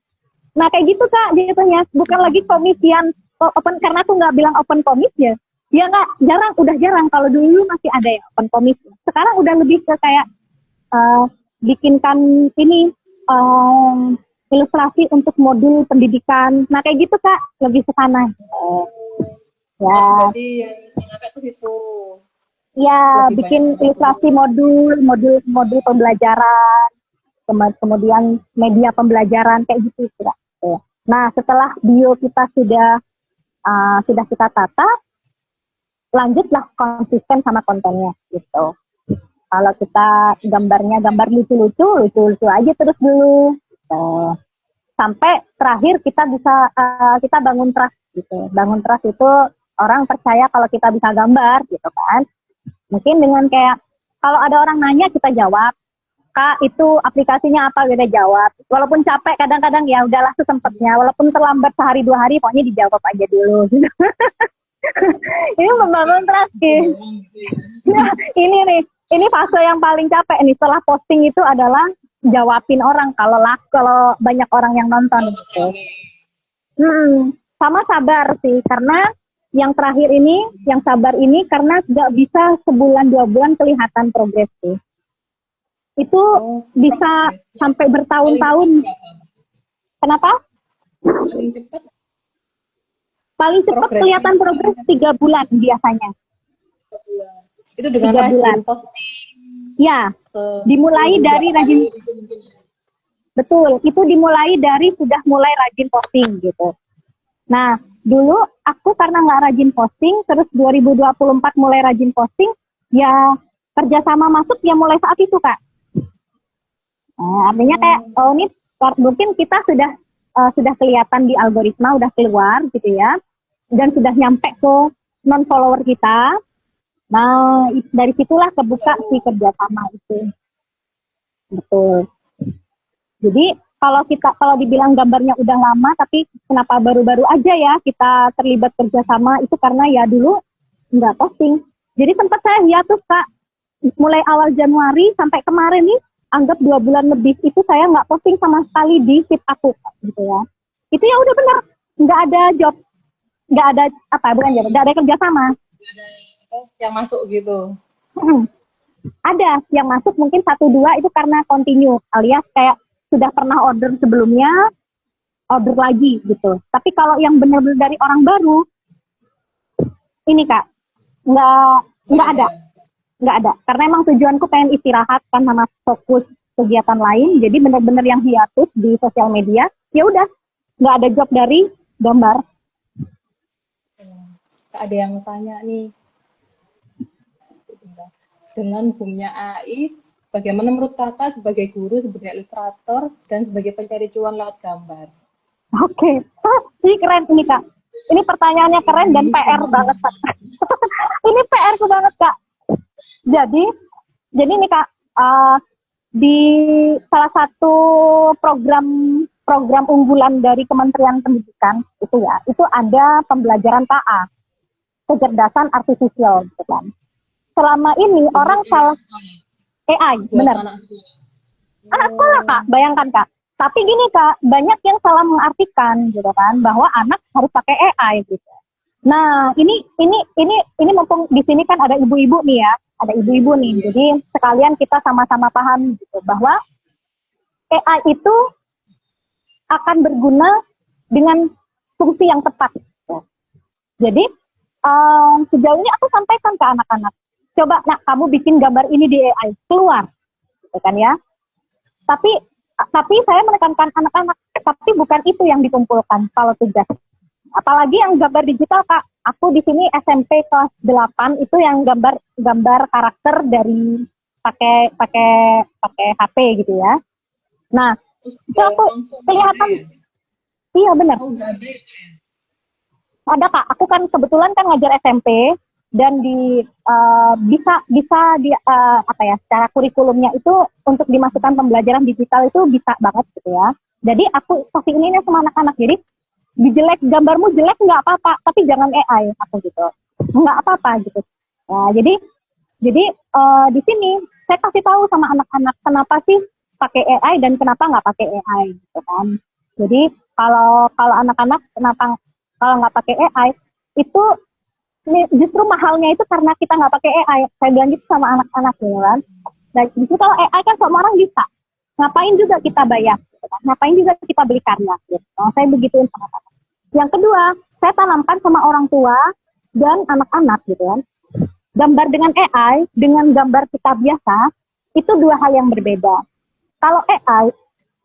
Nah kayak gitu Kak jadinya, bukan lagi komisian open, karena aku nggak bilang open komis ya. Ya nggak, jarang, udah jarang. Kalau dulu masih ada ya open komis. Sekarang udah lebih ke kayak bikinkan ini ilustrasi untuk modul pendidikan. Nah kayak gitu Kak, lebih ke sana. Ya. Jadi yang agak ke situ. Ya, Lebih bikin banyak ilustrasi modul pembelajaran, kemudian media pembelajaran kayak gitu Kak. Nah, setelah bio kita sudah kita tata, lanjutlah konsisten sama kontennya gitu. Kalau kita gambarnya gambar lucu-lucu aja terus dulu. Gitu. Sampai terakhir kita bisa kita bangun trust gitu. Bangun trust itu orang percaya kalau kita bisa gambar gitu kan. Mungkin dengan kayak kalau ada orang nanya kita jawab. Kak, itu aplikasinya apa? Kita jawab. Walaupun capek kadang-kadang ya udahlah sesempatnya. Walaupun terlambat sehari 2 hari pokoknya dijawab aja dulu gitu. Ini membangun trust gitu. Nah, ini fase yang paling capek nih setelah posting itu adalah jawabin orang kalau banyak orang yang nonton gitu. Sama sabar sih, karena yang terakhir ini, yang sabar ini karena nggak bisa sebulan 2 bulan kelihatan progres sih. Itu bisa sampai bertahun-tahun. Kenapa? Paling cepat? Paling cepat kelihatan progres 3 bulan biasanya. 3 bulan. Itu dengan 3 bulan. posting. Ya, dimulai dari rajin. Betul, itu dimulai dari sudah mulai rajin posting gitu. Nah, dulu aku karena nggak rajin posting, terus 2024 mulai rajin posting, ya kerjasama masuk ya mulai saat itu, Kak. Nah, artinya kayak, oh ini mungkin kita sudah kelihatan di algoritma, udah keluar gitu ya, dan sudah nyampe ke non-follower kita. Nah, dari situlah kebuka si kerjasama itu. Betul. Jadi kalau dibilang gambarnya udah lama, tapi kenapa baru-baru aja ya kita terlibat kerjasama itu karena ya dulu nggak posting. Jadi sempat saya hiatus Kak, mulai awal Januari sampai kemarin nih, anggap 2 bulan lebih itu saya nggak posting sama sekali di feed aku, gitu ya. Itu ya udah benar, nggak ada job, nggak ada bukan job, nggak ada kerjasama. Yang masuk gitu. Ada yang masuk mungkin 1-2 itu karena continue, alias kayak sudah pernah order sebelumnya, order lagi gitu. Tapi kalau yang benar-benar dari orang baru, ini Kak, nggak ada. Karena emang tujuanku pengen istirahat kan sama fokus kegiatan lain. Jadi benar-benar yang hiatus di sosial media, ya udah nggak ada job dari gambar. Ada yang tanya nih, dengan boomnya AI, bagaimana menurut kakak sebagai guru, sebagai ilustrator, dan sebagai pencari cuan lewat gambar? Oke, ini keren ini Kak. Ini pertanyaannya keren dan PR banget Kak. Ini PR ku banget Kak. Jadi nih Kak, di salah satu program unggulan dari Kementerian Pendidikan itu ya, itu ada pembelajaran KA, kecerdasan artifisial, gitu kan. Selama ini orang salah AI, benar. Anak sekolah Kak, bayangkan Kak. Tapi gini Kak, banyak yang salah mengartikan gitu kan, bahwa anak harus pakai AI gitu. Nah, ini mumpung di sini kan ada ibu-ibu nih ya, ada ibu-ibu nih. Jadi sekalian kita sama-sama paham gitu bahwa AI itu akan berguna dengan fungsi yang tepat. Gitu. Jadi sejauh ini aku sampaikan ke anak-anak, coba nak kamu bikin gambar ini di AI, keluar, gitu kan ya. Tapi saya menekankan anak-anak, tapi bukan itu yang dikumpulkan kalau tugas. Apalagi yang gambar digital Kak, aku di sini SMP kelas 8 itu yang gambar karakter dari pakai HP gitu ya. Nah, itu aku kelihatan, iya benar. Ada Kak, aku kan kebetulan kan ngajar SMP dan bisa secara kurikulumnya itu untuk dimasukkan pembelajaran digital itu bisa banget gitu ya. Jadi aku kasih ini sama anak-anak, jadi gambarmu jelek nggak apa-apa, tapi jangan AI aku gitu, nggak apa-apa gitu. Nah, jadi di sini saya kasih tahu sama anak-anak kenapa sih pakai AI dan kenapa nggak pakai AI gitu kan. Jadi kalau anak-anak kenapa kalau nggak pakai AI itu justru mahalnya itu karena kita nggak pakai AI. Saya bilang gitu sama anak-anak gitu kan. Dan justru kalau AI kan semua orang bisa. Ngapain juga kita bayar? Gitu kan? Ngapain juga kita beli karya? Gitu. Nah, saya begituin sama anak-anak. Yang kedua, saya tanamkan sama orang tua dan anak-anak gitu kan. Gambar dengan AI dengan gambar kita biasa itu 2 hal yang berbeda. Kalau AI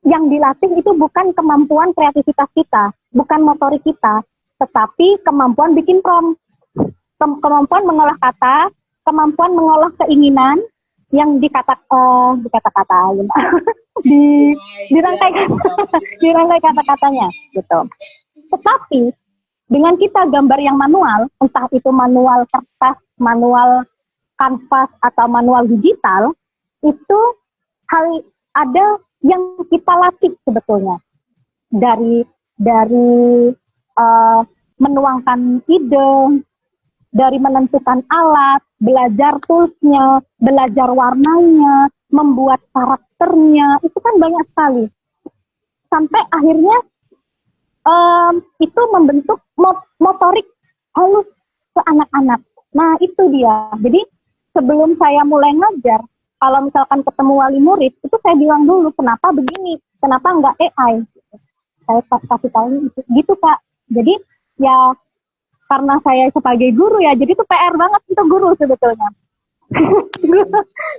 yang dilatih itu bukan kemampuan kreativitas kita, bukan motorik kita, tetapi kemampuan bikin prompt. Kemampuan mengolah kata, kemampuan mengolah keinginan yang dikata-katain, dirangkai kata-katanya, gitu. Tetapi dengan kita gambar yang manual, entah itu manual kertas, manual kanvas atau manual digital, itu ada yang kita latih sebetulnya dari menuangkan ide, dari menentukan alat, belajar toolsnya, belajar warnanya, membuat karakternya, itu kan banyak sekali. Sampai akhirnya itu membentuk motorik halus ke anak-anak. Nah itu dia. Jadi sebelum saya mulai ngajar, kalau misalkan ketemu wali murid, itu saya bilang dulu, kenapa begini, kenapa nggak AI? Saya kasih tahu gitu Kak. Jadi ya karena saya sebagai guru ya, jadi itu PR banget untuk guru sebetulnya.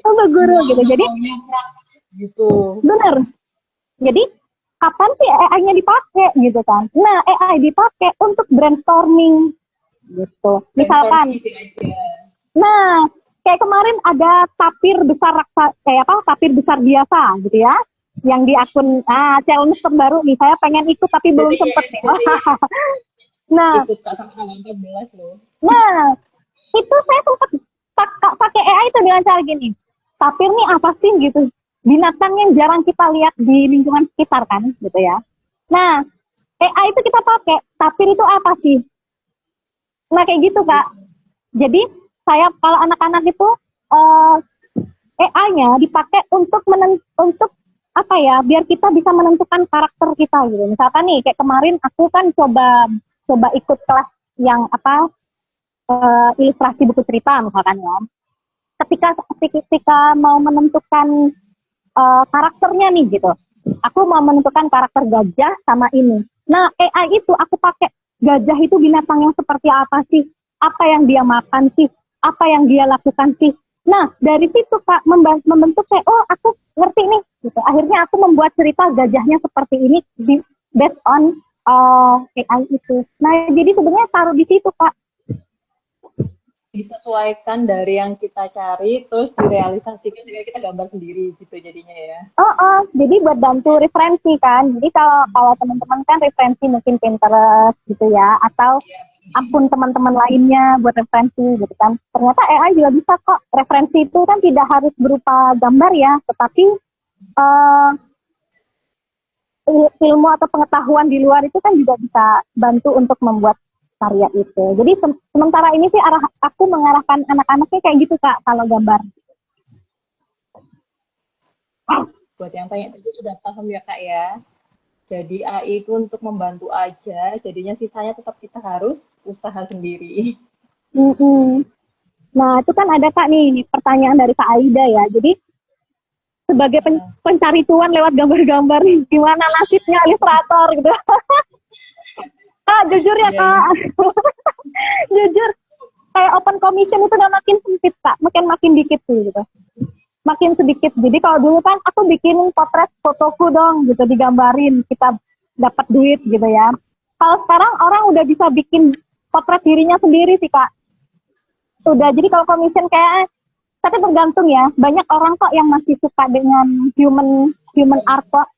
Untuk guru gitu. Jadi gitu. benar. Jadi kapan sih AI-nya dipakai gitu kan? Nah, AI dipakai untuk brainstorming gitu. Brainstorming Misalkan, ide aja. nah kayak kemarin ada tapir besar tapir besar biasa gitu ya. Yang di akun challenge terbaru nih, saya pengen ikut tapi belum Berarti sempet yes, nih. berarti Nah, ikut Kak sama tanggal 14 loh. nah itu saya sempat pakai AI itu dengan cara gini. Tapir nih apa sih gitu? Binatang yang jarang kita lihat di lingkungan sekitar kan gitu ya. Nah, AI itu kita pakai, tapir itu apa sih? Nah kayak gitu Kak. Jadi saya kalau anak-anak itu AI-nya dipakai untuk apa ya? Biar kita bisa menentukan karakter kita gitu. Misalkan nih kayak kemarin aku kan coba ikut kelas yang apa ilustrasi buku cerita misalkan ya. Ketika mau menentukan karakternya nih gitu. Aku mau menentukan karakter gajah sama ini. Nah, AI itu aku pakai gajah itu binatang yang seperti apa sih? Apa yang dia makan sih? Apa yang dia lakukan sih? Nah, dari situ Kak membentuk kayak, oh aku ngerti nih. Gitu. Akhirnya aku membuat cerita gajahnya seperti ini based on AI itu. Nah, jadi sebenarnya taruh di situ Kak. Disesuaikan dari yang kita cari, terus direalisasikan dengan kita gambar sendiri gitu jadinya ya. Jadi buat bantu referensi kan. Jadi kalau teman-teman kan referensi mungkin Pinterest gitu ya, atau akun teman-teman lainnya buat referensi gitu kan. Ternyata AI juga bisa kok. Referensi itu kan tidak harus berupa gambar ya, tetapi ilmu atau pengetahuan di luar itu kan juga bisa bantu untuk membuat karya itu. Jadi sementara ini sih aku mengarahkan anak-anaknya kayak gitu Kak kalau gambar. Buat yang tanya tadi sudah paham ya Kak ya. Jadi AI itu untuk membantu aja, jadinya sisanya tetap kita harus usaha sendiri. Nah itu kan ada Kak nih pertanyaan dari Kak Aida ya. Jadi sebagai pencari cuan lewat gambar-gambar, gimana nasibnya ilustrator gitu. Jujur ya Kak, jujur kayak open commission itu udah makin sempit Kak, makin dikit sih gitu. Makin sedikit. Jadi kalau dulu kan aku bikin potret fotoku dong gitu, digambarin, kita dapat duit gitu ya. Kalau sekarang orang udah bisa bikin potret dirinya sendiri sih Kak. Udah, jadi kalau commission kayak, tapi tergantung ya, banyak orang kok yang masih suka dengan human art kok.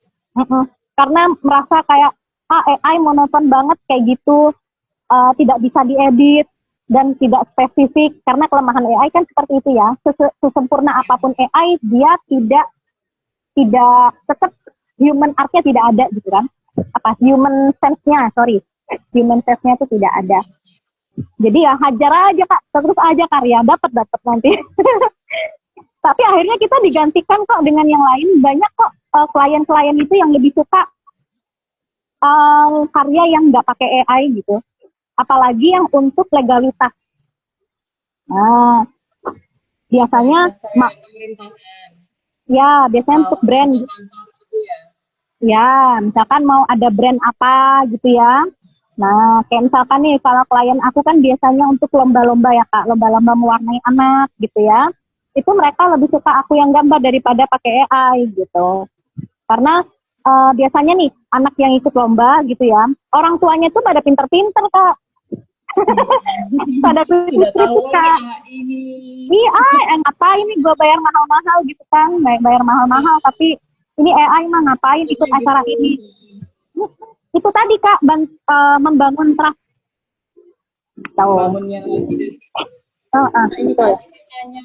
Karena merasa kayak, AI monoton banget kayak gitu, tidak bisa diedit, dan tidak spesifik, karena kelemahan AI kan seperti itu ya, sesempurna apapun AI, dia tidak tetap human art-nya tidak ada gitu kan, human sense-nya itu tidak ada. Jadi ya hajar aja Kak, terus aja karya, dapat nanti. Tapi akhirnya kita digantikan kok dengan yang lain, banyak kok klien-klien itu yang lebih suka karya yang nggak pakai AI gitu. Apalagi yang untuk legalitas. Nah, biasanya biasanya untuk brand. Ya, misalkan mau ada brand apa gitu ya. Nah, kayak misalkan nih kalau klien aku kan biasanya untuk lomba-lomba ya Kak, lomba-lomba mewarnai anak gitu ya. Itu mereka lebih suka aku yang gambar daripada pakai AI gitu. Karena biasanya nih anak yang ikut lomba gitu ya, orang tuanya tuh pada pinter-pinter Kak. Pada sudah tahu ini. Iya, apa ini gue bayar mahal-mahal gitu kan, bayar mahal-mahal, tapi ini AI mah ngapain ikut acara ini? Itu tadi Kak, membangun trust. Bangunnya lagi. Ini tanya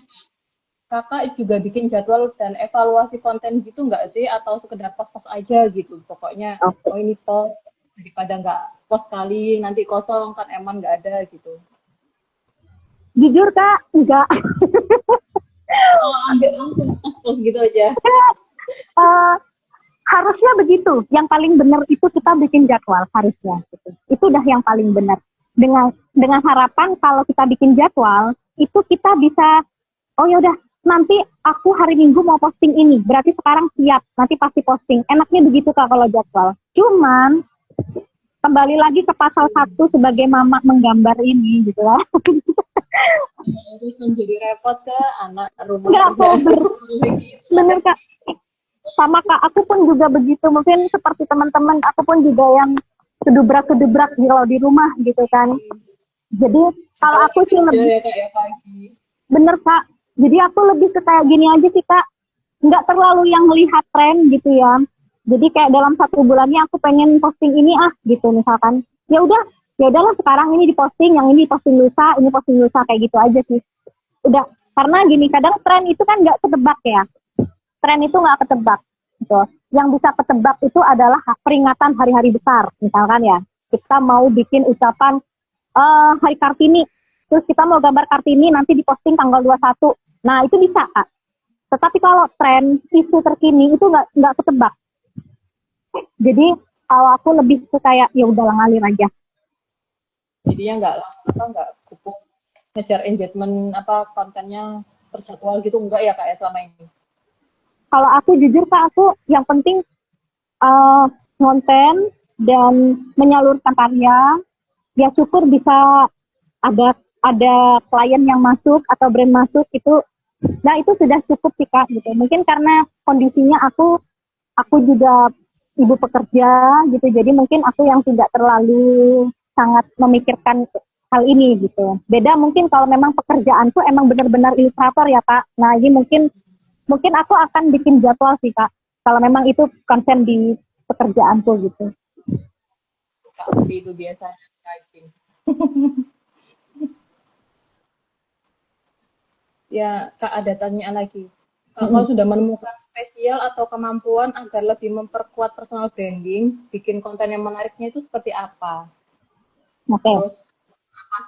Kakak juga bikin jadwal dan evaluasi konten gitu nggak sih, atau sekedar post aja gitu? Pokoknya ini post daripada nggak post kali nanti kosong kan emang nggak ada gitu. Jujur Kak, enggak. Ambil langsung post gitu aja. Harusnya begitu. Yang paling benar itu kita bikin jadwal harusnya. Gitu. Itu udah yang paling benar. Dengan harapan kalau kita bikin jadwal itu kita bisa, oh ya udah nanti aku hari Minggu mau posting ini. Berarti sekarang siap, nanti pasti posting. Enaknya begitu Kak kalau jadwal. Cuman kembali lagi ke pasal 1 sebagai mama menggambar ini gitu lah. Itu menjadi repot ke anak rumah. Nggak sober. Bener Kak. sama Kak, aku pun juga begitu. Mungkin seperti teman-teman, aku pun juga yang kedubrak-kedubrak kalau di rumah gitu kan. Jadi kalau aku sih Kerja lebih ya Kak ya pagi. bener Kak. Jadi aku lebih ke kayak gini aja sih Kak. Nggak terlalu yang melihat tren gitu ya. Jadi kayak dalam 1 bulannya aku pengen posting ini gitu misalkan. Ya udahlah sekarang ini diposting, yang ini posting lusa, ini posting lusa kayak gitu aja sih. Udah, karena gini kadang tren itu kan nggak ketebak ya. Tren itu nggak ketebak gitu. Yang bisa ketebak itu adalah peringatan hari-hari besar. Misalkan ya, kita mau bikin ucapan Hari Kartini, terus kita mau gambar Kartini nanti diposting tanggal 21. Nah, itu bisa, Kak. Tetapi kalau tren isu terkini itu nggak ketebak. Jadi kalau aku lebih ke kayak ya udah ngalir aja. Jadinya nggak cukup ngejar engagement kontennya terjadwal gitu enggak ya Kak ya selama ini. Kalau aku jujur Kak, aku yang penting konten dan menyalurkan karya. Ya syukur bisa ada klien yang masuk atau brand masuk itu. Nah itu sudah cukup sih Kak gitu. Mungkin karena kondisinya aku juga ibu pekerja gitu. Jadi mungkin aku yang tidak terlalu sangat memikirkan hal ini gitu. Beda mungkin kalau memang pekerjaanku emang benar-benar ilustrator ya Kak. Nah ini mungkin aku akan bikin jadwal sih Kak. Kalau memang itu konsen di pekerjaanku gitu. Kak, itu biasanya typing. Ya Kak ada tanya lagi. Kalau sudah menemukan spesial atau kemampuan agar lebih memperkuat personal branding, bikin konten yang menariknya itu seperti apa? Oke. Terus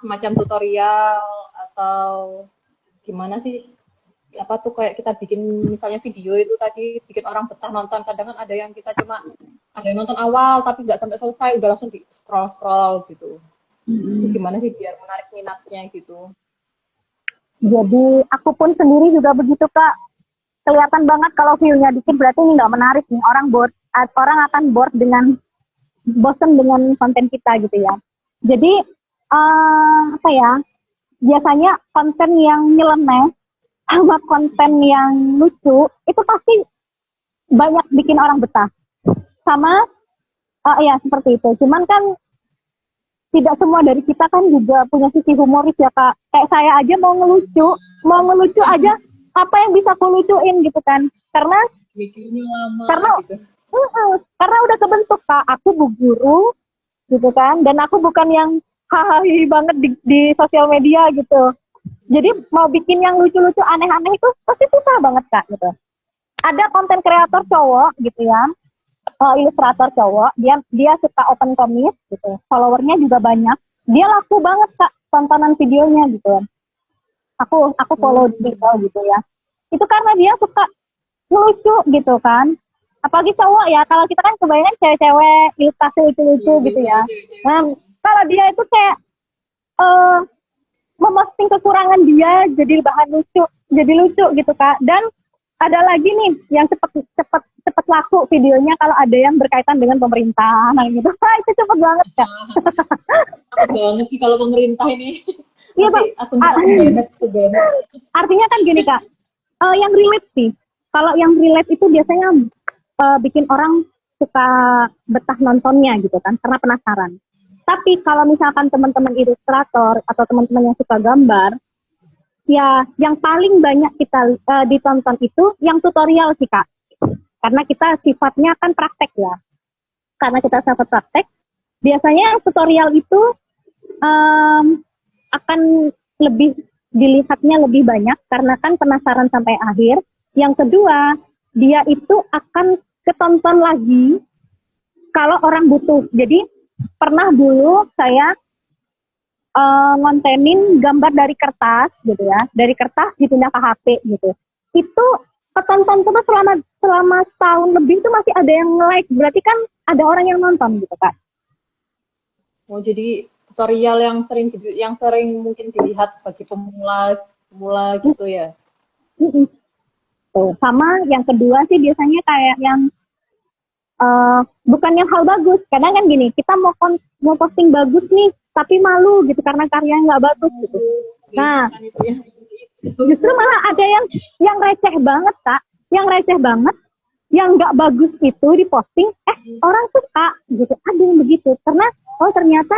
semacam tutorial atau gimana sih? Apa tuh kayak kita bikin misalnya video itu tadi bikin orang betah nonton, kadang kan ada yang kita cuma ada yang nonton awal tapi nggak sampai selesai udah langsung di scroll gitu. Itu gimana sih biar menarik minatnya gitu? Jadi aku pun sendiri juga begitu Kak. Kelihatan banget kalau view-nya dikit berarti ini nggak menarik nih. Orang akan bosen dengan konten kita gitu ya. Jadi biasanya konten yang nyeleneh sama konten yang lucu itu pasti banyak bikin orang betah. Sama ya seperti itu. Cuman kan tidak semua dari kita kan juga punya sisi humoris ya Kak. Kayak saya aja mau ngelucu aja apa yang bisa aku lucuin gitu kan. Karena Mikirnya lama gitu. karena udah kebentuk Kak. Aku bu guru gitu kan. Dan aku bukan yang hahaha banget di sosial media gitu. Jadi mau bikin yang lucu-lucu aneh-aneh itu pasti susah banget Kak gitu. Ada konten kreator cowok gitu ya. Ilustrator cowok, dia suka open comic gitu. Followernya juga banyak. Dia laku banget Kak tontonan videonya gitu. Aku follow dia gitu ya. Itu karena dia suka lucu gitu kan. Apalagi cowok ya, kalau kita kan kebanyakan cewek-cewek ilustrasi lucu-lucu gitu ya. Nah, kalau dia itu kayak memposting kekurangan dia jadi bahan lucu, jadi lucu gitu Kak. Dan ada lagi nih yang cepet laku videonya kalau ada yang berkaitan dengan pemerintah, nah gitu. Itu cepet banget Kak. Cepet banget sih kalau pemerintah ini. Iya Pak. Artinya kan gini Kak, yang relate sih. Kalau yang relate itu biasanya bikin orang suka betah nontonnya gitu kan, karena penasaran. Tapi kalau misalkan teman-teman ilustrator atau teman-teman yang suka gambar, ya yang paling banyak kita ditonton itu yang tutorial sih Kak. Karena kita sifatnya kan praktek ya. Karena kita sifat praktek, biasanya yang tutorial itu akan lebih dilihatnya lebih banyak karena kan penasaran sampai akhir. Yang kedua, dia itu akan ketonton lagi kalau orang butuh. Jadi pernah dulu saya ngontenin gambar dari kertas gitu ya, dari kertas dipindah ke HP gitu. Itu ketonton terus selama setahun lebih itu masih ada yang like, berarti kan ada orang yang nonton gitu Kak. Oh jadi tutorial yang sering mungkin dilihat bagi pemula gitu ya. Tuh. Sama yang kedua sih biasanya kayak yang bukan yang hal bagus. Kadang kan gini, kita mau posting bagus nih, tapi malu gitu karena karyanya nggak bagus gitu. Nah, justru malah ada yang receh banget Kak, yang receh banget, yang nggak bagus itu diposting, orang suka gitu. Ada yang begitu. Karena oh ternyata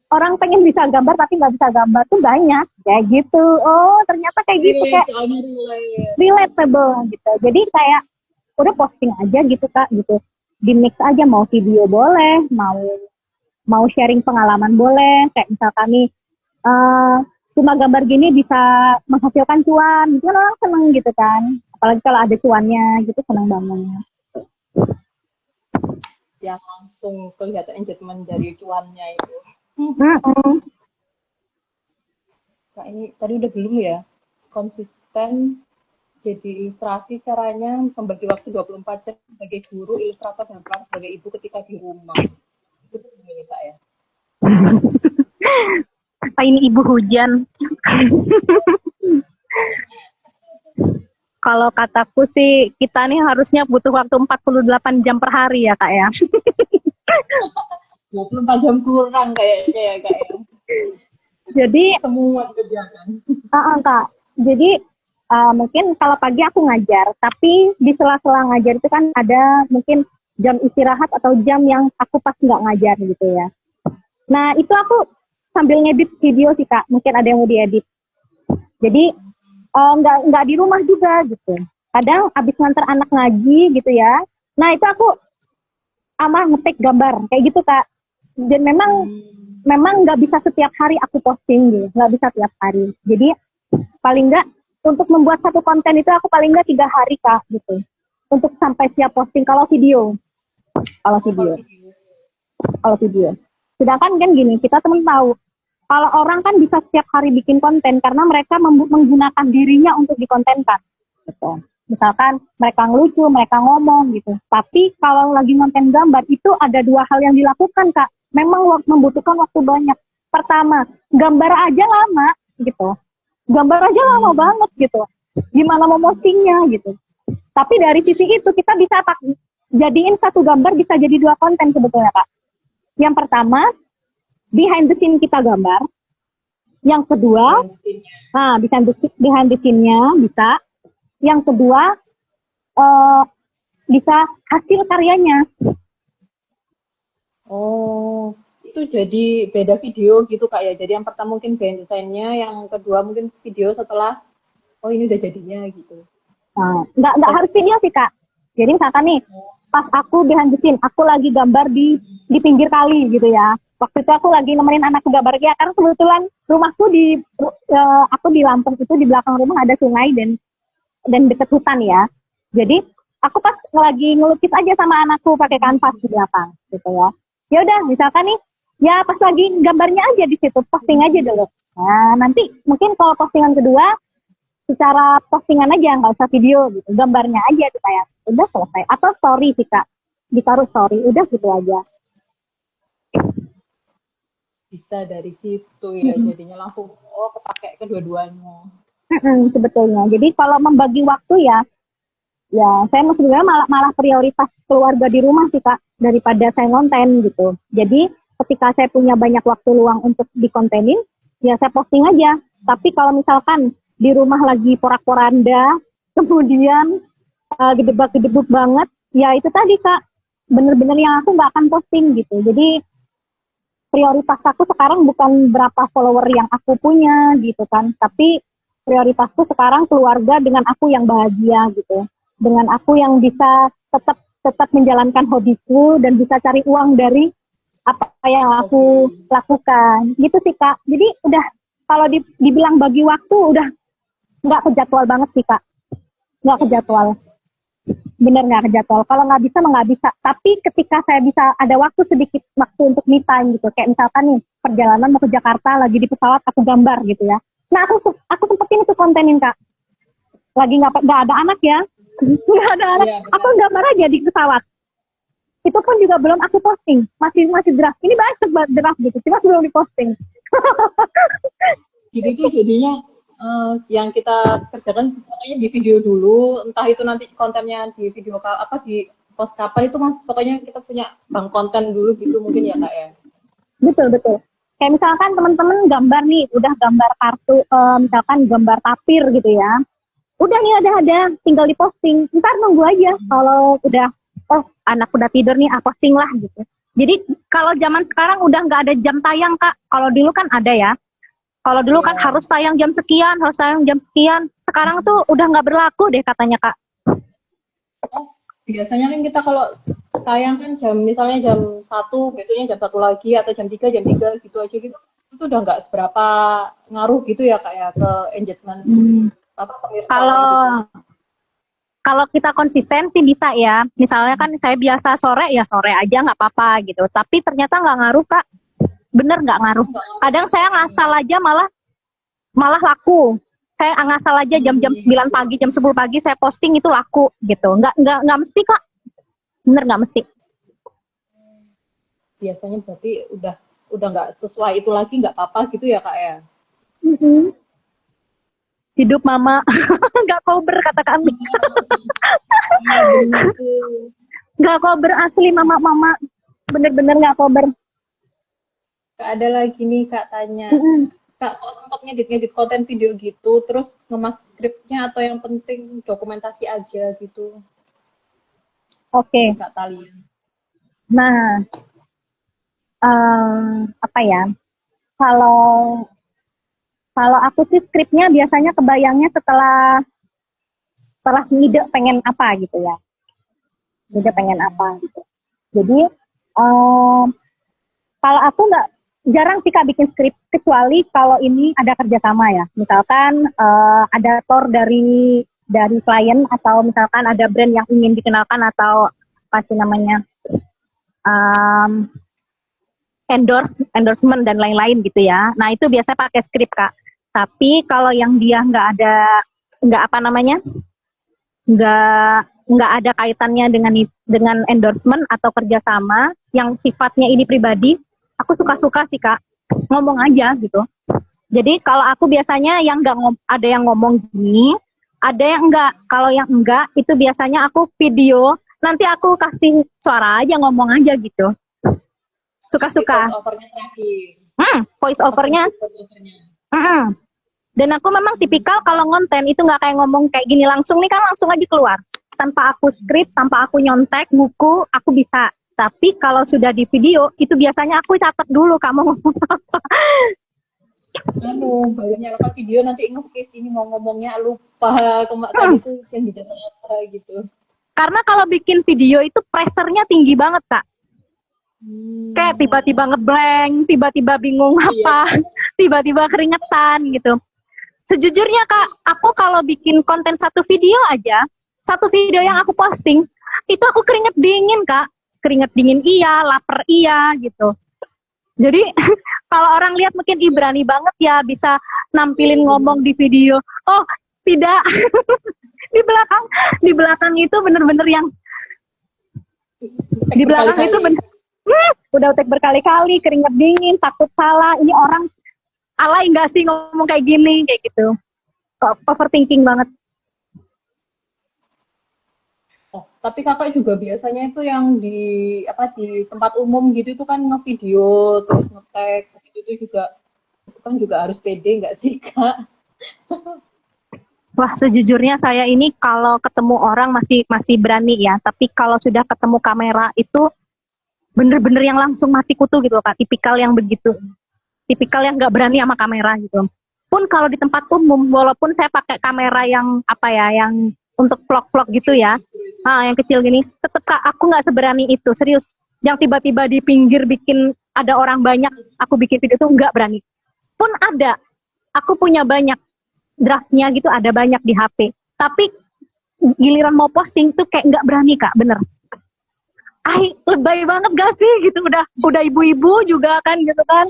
orang pengen bisa gambar tapi nggak bisa gambar tuh banyak kayak gitu. Oh ternyata kayak gitu, kayak relatable gitu. Jadi kayak udah posting aja gitu Kak gitu. Di mix aja, mau video boleh, mau sharing pengalaman boleh. Kayak misalkan nih cuma gambar gini bisa menghasilkan cuan, gitu kan orang seneng gitu kan. Apalagi kalau ada cuannya gitu, seneng banget. Yang langsung kelihatan engagement dari cuannya itu. Kak, ini tadi udah belum ya? Konsisten jadi ilustrasi, caranya membagi waktu 24 jam sebagai guru, ilustrator, dan peran sebagai ibu ketika di rumah. Itu ini Kak ya? Apa ini ibu hujan? Kalau kataku sih, kita nih harusnya butuh waktu 48 jam per hari ya Kak ya. 24 jam kurang kayaknya ya Kak ya. Jadi Semua kerjakan. Kak, jadi mungkin kalau pagi aku ngajar, tapi di sela-sela ngajar itu kan ada mungkin jam istirahat atau jam yang aku pas nggak ngajar gitu ya. Nah itu aku sambil ngedit video sih Kak, mungkin ada yang mau diedit. Jadi nggak di rumah juga gitu. Kadang abis nganter anak ngaji gitu ya. Nah itu aku ngetik gambar kayak gitu Kak. Dan memang nggak bisa setiap hari aku posting gitu, nggak bisa tiap hari. Jadi paling nggak untuk membuat satu konten itu aku paling nggak 3 hari Kak gitu. Untuk sampai siap posting kalau video. Sedangkan kan gini, kita temen tahu kalau orang kan bisa setiap hari bikin konten karena mereka menggunakan dirinya untuk dikontenkan. Gitu. Misalkan mereka ngelucu, mereka ngomong gitu. Tapi kalau lagi konten gambar itu ada 2 hal yang dilakukan Kak. Memang membutuhkan waktu banyak. Pertama, gambar aja lama gitu. Gambar aja lama banget gitu. Gimana mau postingnya gitu. Tapi dari sisi itu kita bisa jadiin satu gambar bisa jadi 2 konten sebetulnya Kak. Yang pertama, behind the scene kita gambar. Yang kedua, behind the scene-nya bisa. Yang kedua, bisa hasil karyanya. Oh, itu jadi beda video gitu Kak ya. Jadi yang pertama mungkin behind desainnya, yang kedua mungkin video setelah, oh ini udah jadinya gitu. Nah, nggak harus video sih Kak. Jadi misalkan nih, pas aku behind the scene, aku lagi gambar di pinggir kali gitu ya. Waktu itu aku lagi nemenin anakku gambar ya, karena kebetulan rumahku aku di Lampung itu di belakang rumah ada sungai dan deket hutan ya. Jadi aku pas lagi ngelukis aja sama anakku pakai kanvas di belakang gitu ya. Ya udah, misalkan nih, ya pas lagi gambarnya aja di situ, posting aja dulu. Nah, nanti mungkin kalau postingan kedua, secara postingan aja, nggak usah video gitu. Gambarnya aja gitu kayak, udah selesai. Atau story sih Kak, ditaruh story, udah gitu aja. Bisa dari situ ya, jadinya langsung, kepake kedua-duanya. Sebetulnya. Jadi kalau membagi waktu ya saya sebenarnya malah prioritas keluarga di rumah sih Kak daripada saya ngonten gitu. Jadi ketika saya punya banyak waktu luang untuk dikontenin, ya saya posting aja. Tapi kalau misalkan di rumah lagi porak-poranda, kemudian gedebak-gedebuk banget, ya itu tadi Kak, bener-bener yang aku nggak akan posting gitu. Jadi prioritas aku sekarang bukan berapa follower yang aku punya gitu kan, tapi prioritasku sekarang keluarga dengan aku yang bahagia gitu. Dengan aku yang bisa tetap menjalankan hobiku dan bisa cari uang dari apa yang aku lakukan. Gitu sih Kak. Jadi udah kalau dibilang bagi waktu udah nggak kejadwal banget sih Kak. Nggak kejadwal. Bener nggak kejadwal. Kalau nggak bisa nggak bisa. Tapi ketika saya bisa ada waktu sedikit waktu untuk me time gitu. Kayak misalkan nih perjalanan mau ke Jakarta lagi di pesawat aku gambar gitu ya. Nah aku sempetin itu kontenin Kak. Lagi nggak ada anak ya. Nggak ada anak. Ya, aku gambar aja di pesawat. Itu pun juga belum aku posting. Masih draft. Ini banyak draft gitu. Cuma belum diposting. Gitu tuh jadinya yang kita kerjakan pokoknya di video dulu, entah itu nanti kontennya di video di post kapan itu mas, pokoknya kita punya bank konten dulu gitu mungkin ya Kak ya. Betul. Kayak misalkan teman-teman gambar nih, udah gambar kartu, misalkan gambar tapir gitu ya. udah nih ada, tinggal diposting. Ntar nunggu aja kalau udah, oh anak udah tidur nih, posting lah gitu. Jadi kalau zaman sekarang udah nggak ada jam tayang Kak. Kalau dulu kan ada ya. Kalau dulu kan Iya. harus tayang jam sekian, harus tayang jam sekian. Sekarang tuh udah nggak berlaku deh katanya Kak. Oh, biasanya kan kita kalau tayang kan misalnya jam 1, besoknya jam 1 lagi, atau jam 3 gitu aja gitu. Itu udah nggak seberapa ngaruh gitu ya Kak ya ke engagement apa pemirsa Kalau kayak gitu. kalau kita konsisten sih bisa ya. Misalnya kan saya biasa sore ya sore aja nggak apa-apa gitu. Tapi ternyata nggak ngaruh Kak. Bener nggak ngaruh. Nggak ngaruh. Kadang saya ngasal aja malah malah laku. Saya ngasal aja jam-jam 9 pagi, jam 10 pagi saya posting itu laku gitu. Nggak mesti Kak. Bener nggak mesti. Biasanya berarti udah nggak sesuai itu lagi, nggak apa-apa gitu ya Kak ya. Hidup mama nggak kober kata kami. Iya benar tuh. Nggak kober asli mama-mama. Bener-bener nggak kober. Kak ada lagi nih Kak tanya. Kak, kok untuk ngedit konten video gitu, terus ngemas skripnya atau yang penting dokumentasi aja gitu, Oke. Kak Talia? Nah, apa ya? Kalau kalau aku sih skripnya biasanya kebayangnya setelah ngide pengen apa gitu ya. Ngide pengen apa gitu. Jadi kalau aku nggak jarang sih Kak bikin skrip kecuali kalau ini ada kerjasama ya. Misalkan ada tour dari klien atau misalkan ada brand yang ingin dikenalkan atau apa sih namanya endorsement dan lain-lain gitu ya. Nah itu biasanya pakai skrip Kak. Tapi kalau yang dia nggak apa namanya nggak ada kaitannya dengan endorsement atau kerjasama yang sifatnya ini pribadi, aku suka-suka sih Kak ngomong aja gitu. Jadi kalau aku biasanya yang nggak ada yang ngomong gini, ada yang enggak. Kalau yang enggak itu biasanya aku video, nanti aku kasih suara aja ngomong aja gitu. Suka-suka. Voice overnya terakhir. Voice overnya. Dan aku memang tipikal kalau ngonten itu nggak kayak ngomong kayak gini langsung nih kan langsung aja keluar. Tanpa aku skrip, tanpa aku nyontek buku, aku bisa. Tapi kalau sudah di video, itu biasanya aku catat dulu kamu ngomong apa. Banyak apa video nanti nge-skip ini mau ngomongnya lupa tadi tuh yang dicatat apa gitu. Karena kalau bikin video itu pressure-nya tinggi banget Kak. Kayak tiba-tiba ngeblank, tiba-tiba bingung apa, tiba-tiba keringetan gitu. Sejujurnya Kak, aku kalau bikin konten satu video yang aku posting, itu aku keringet dingin Kak. Keringet dingin iya, lapar iya gitu. Jadi kalau orang lihat mungkin berani banget ya bisa nampilin ngomong di video. Oh tidak, di belakang itu bener-bener yang di belakang itu bener. Udah take berkali-kali, keringet dingin, takut salah. Ini orang alay nggak sih ngomong kayak gini, kayak gitu. Overthinking banget. Oh, tapi kakak juga biasanya itu yang di tempat umum gitu itu kan ngevideo terus nge-tag itu kan juga harus pede nggak sih Kak? Wah, sejujurnya saya ini kalau ketemu orang masih berani ya, tapi kalau sudah ketemu kamera itu bener-bener yang langsung mati kutu gitu Kak, tipikal yang begitu. Tipikal yang nggak berani sama kamera gitu. Pun kalau di tempat umum, walaupun saya pakai kamera yang yang untuk vlog-vlog gitu ya, yang kecil gini, tetap Kak, aku nggak seberani itu, serius. Yang tiba-tiba di pinggir bikin ada orang banyak, aku bikin video itu nggak berani. Pun ada, aku punya banyak draftnya gitu, ada banyak di HP. Tapi giliran mau posting tuh kayak nggak berani Kak, bener. Lebay banget gak sih gitu, udah ibu-ibu juga kan gitu kan.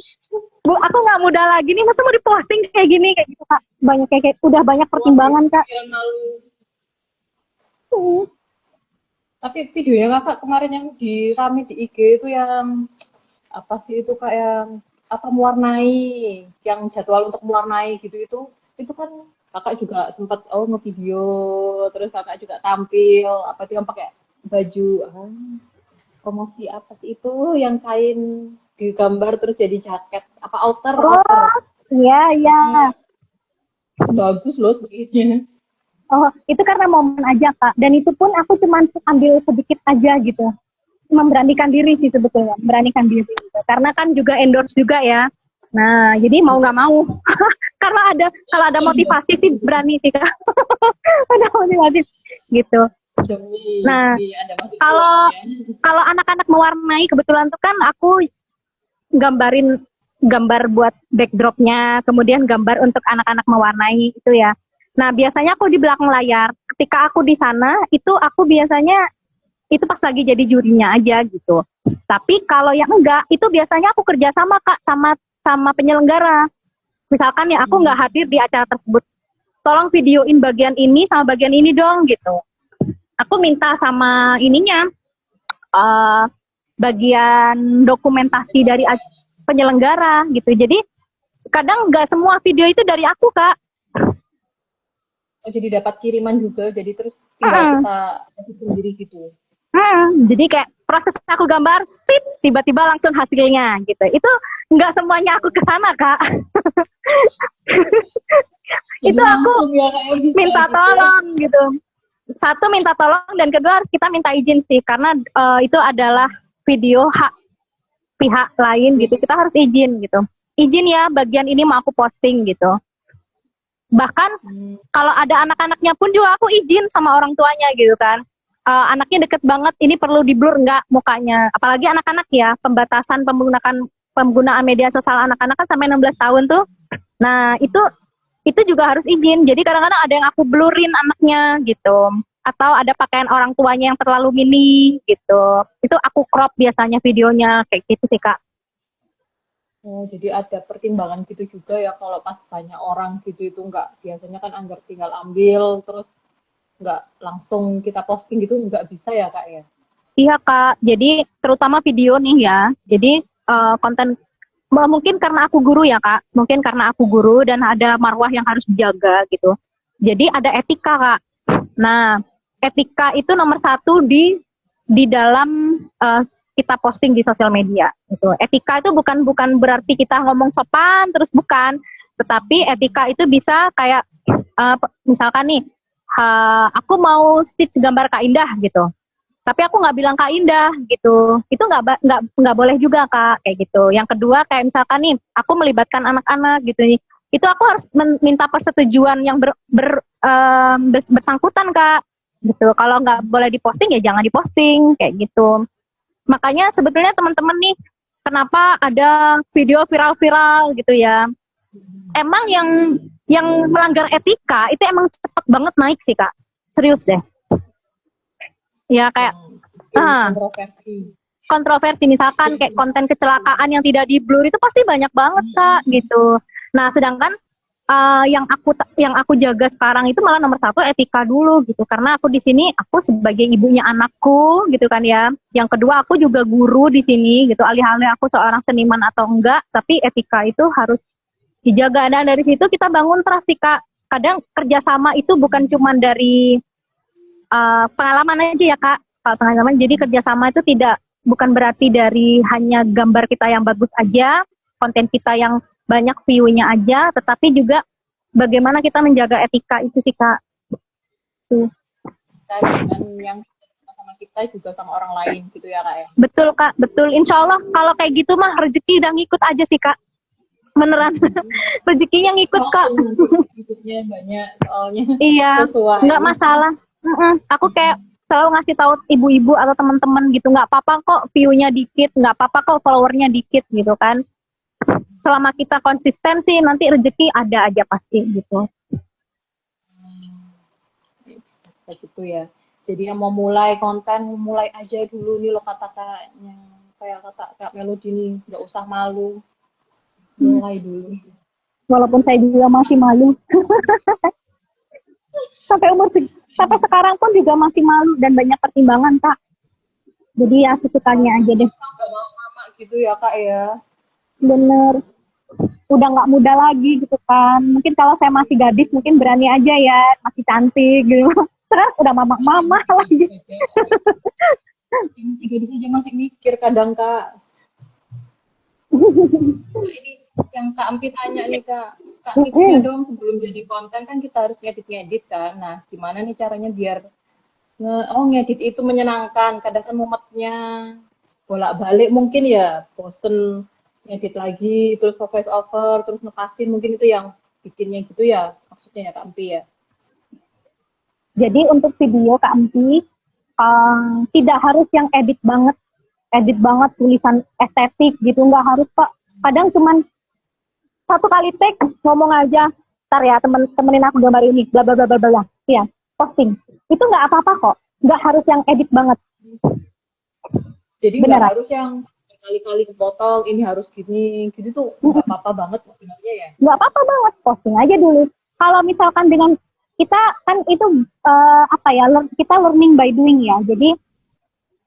Bu, aku nggak muda lagi nih, masa mau diposting kayak gini kayak gitu Kak. Banyak kayak udah banyak pertimbangan Kak. Tapi videonya kakak kemarin yang rame di IG itu yang apa sih itu Kak yang mewarnai, yang jadwal untuk mewarnai gitu itu kan kakak juga sempat nge-video, terus kakak juga tampil apa itu yang pakai baju promosi apa sih itu yang kain digambar terus jadi jaket apa outer. Iya. Bagus loh begini. Oh, itu karena momen aja, Kak. Dan itu pun aku cuma ambil sedikit aja gitu. Memberanikan diri sih sebetulnya, memberanikan diri gitu. Karena kan juga endorse juga ya. Nah, jadi mau nggak mau. Karena kalau ada motivasi sih berani sih, Kak. Ada motivasi gitu. Nah, Ada masih kalau peluangnya. kalau anak-anak mewarnai kebetulan tuh kan aku gambarin gambar buat backdropnya, kemudian gambar untuk anak-anak mewarnai itu ya. Nah, biasanya aku di belakang layar. Ketika aku di sana, itu aku biasanya itu pas lagi jadi jurinya aja gitu. Tapi kalau yang enggak, itu biasanya aku kerja sama Kak sama penyelenggara. Misalkan ya aku nggak hadir di acara tersebut, tolong videoin bagian ini sama bagian ini dong gitu. Aku minta sama ininya eh, bagian dokumentasi dari penyelenggara gitu. Jadi kadang nggak semua video itu dari aku Kak. Oh, jadi dapat kiriman juga, jadi terus tinggal kita edit sendiri gitu. Jadi kayak proses aku gambar, speech, tiba-tiba langsung hasilnya gitu. Itu nggak semuanya aku kesana Kak. Jadi Itu aku langsung ya kayak bisa minta gitu. tolong gitu. Satu minta tolong dan kedua harus kita minta izin sih karena itu adalah video hak pihak lain gitu. Kita harus izin gitu. Izin ya bagian ini mau aku posting gitu. Bahkan kalau ada anak-anaknya pun juga aku izin sama orang tuanya gitu kan. Anaknya deket banget, ini perlu di blur nggak mukanya. Apalagi anak-anak ya, pembatasan penggunaan media sosial anak-anak kan sampai 16 tahun tuh. Nah, itu juga harus izin. Jadi kadang-kadang ada yang aku blurin anaknya gitu. Atau ada pakaian orang tuanya yang terlalu mini gitu. Itu aku crop biasanya videonya kayak gitu sih, Kak. Oh, jadi ada pertimbangan gitu juga ya kalau pas banyak orang gitu itu enggak, biasanya kan anggar tinggal ambil terus nggak langsung kita posting gitu nggak bisa ya Kak ya? Iya, Kak. Jadi terutama video nih ya. Jadi konten mungkin karena aku guru ya, Kak. Mungkin karena aku guru dan ada marwah yang harus dijaga gitu. Jadi ada etika, Kak. Nah, etika itu nomor satu di dalam kita posting di sosial media. Gitu. Etika itu bukan berarti kita ngomong sopan terus bukan, tetapi etika itu bisa kayak misalkan nih, aku mau stitch gambar Kak Indah gitu. Tapi aku nggak bilang Kak Indah gitu. Itu nggak boleh juga Kak kayak gitu. Yang kedua kayak misalkan nih, aku melibatkan anak-anak gitu nih. Itu aku harus minta persetujuan yang bersangkutan Kak gitu. Kalau nggak boleh diposting ya jangan diposting kayak gitu. Makanya sebetulnya teman-teman nih, kenapa ada video viral-viral gitu ya? Emang yang melanggar etika itu emang cepet banget naik sih Kak. Serius deh. Ya kayak Kontroversi. kontroversi misalkan kayak konten kecelakaan yang tidak di blur itu pasti banyak banget Kak gitu. Nah sedangkan yang aku jaga sekarang itu malah nomor satu etika dulu gitu karena aku di sini aku sebagai ibunya anakku gitu kan ya. Yang kedua aku juga guru di sini gitu, alih-alih aku seorang seniman atau enggak, tapi etika itu harus dijaga dan dari situ kita bangun trust sih Kak. Kadang kerjasama itu bukan cuma dari pengalaman aja ya Kak. Kalau pengalaman jadi kerjasama itu bukan berarti dari hanya gambar kita yang bagus aja, konten kita yang banyak view-nya aja, tetapi juga bagaimana kita menjaga etika itu sih Kak. Dengan yang sama kita juga sama orang lain gitu ya Kak ya? Betul Kak, betul. Insya Allah kalau kayak gitu mah rezeki udah ngikut aja sih Kak. Beneran. Rezekinya ngikut Kak. Ngikutnya banyak soalnya. Iya, Sesuai. nggak masalah. Aku kayak selalu ngasih tahu ibu-ibu atau teman-teman gitu, nggak apa-apa kok view-nya dikit, nggak apa-apa kok followernya dikit gitu kan. Selama kita konsisten sih nanti rezeki ada aja pasti gitu. Gitu ya. Jadi yang mau mulai konten, mulai aja dulu nih lo kata-katanya. Kayak kata Kak Melody nih, nggak usah malu. Mulai dulu. Walaupun saya juga masih malu. Sampai sekarang pun juga masih malu dan banyak pertimbangan Kak. Jadi ya sesukanya aja deh. Nggak mau mama gitu ya Kak ya. Bener. Udah nggak muda lagi gitu kan. Mungkin kalau saya masih gadis mungkin berani aja ya, masih cantik gitu. Terus udah mama-mama lagi. Gadis aja masih mikir kadang Kak. Yang Kak Ampi tanya nih Kak, Kak tipsnya Mm-mm. dong sebelum jadi konten kan kita harus ngedit-ngedit kan. Nah, gimana nih caranya biar ngedit itu menyenangkan. Kadang kan mumetnya bolak-balik mungkin ya, bosen ngedit lagi, terus voice over, terus ngepasin mungkin itu yang bikinnya gitu ya, maksudnya ya Kak Ampi ya. Jadi untuk video Kak Empi, tidak harus yang edit banget tulisan estetik gitu, nggak harus kok. Kadang cuman satu kali take ngomong aja, ntar ya temenin aku gambar ini, bla bla bla bla bla, ya posting. Itu nggak apa-apa kok, nggak harus yang edit banget, Jadi nggak beneran. harus yang kali-kali kepotong, ini harus gini, gitu tuh nggak apa-apa banget sebenarnya ya. Nggak apa-apa banget, posting aja dulu. Kalau misalkan dengan kita kan itu apa ya, kita learning by doing ya. Jadi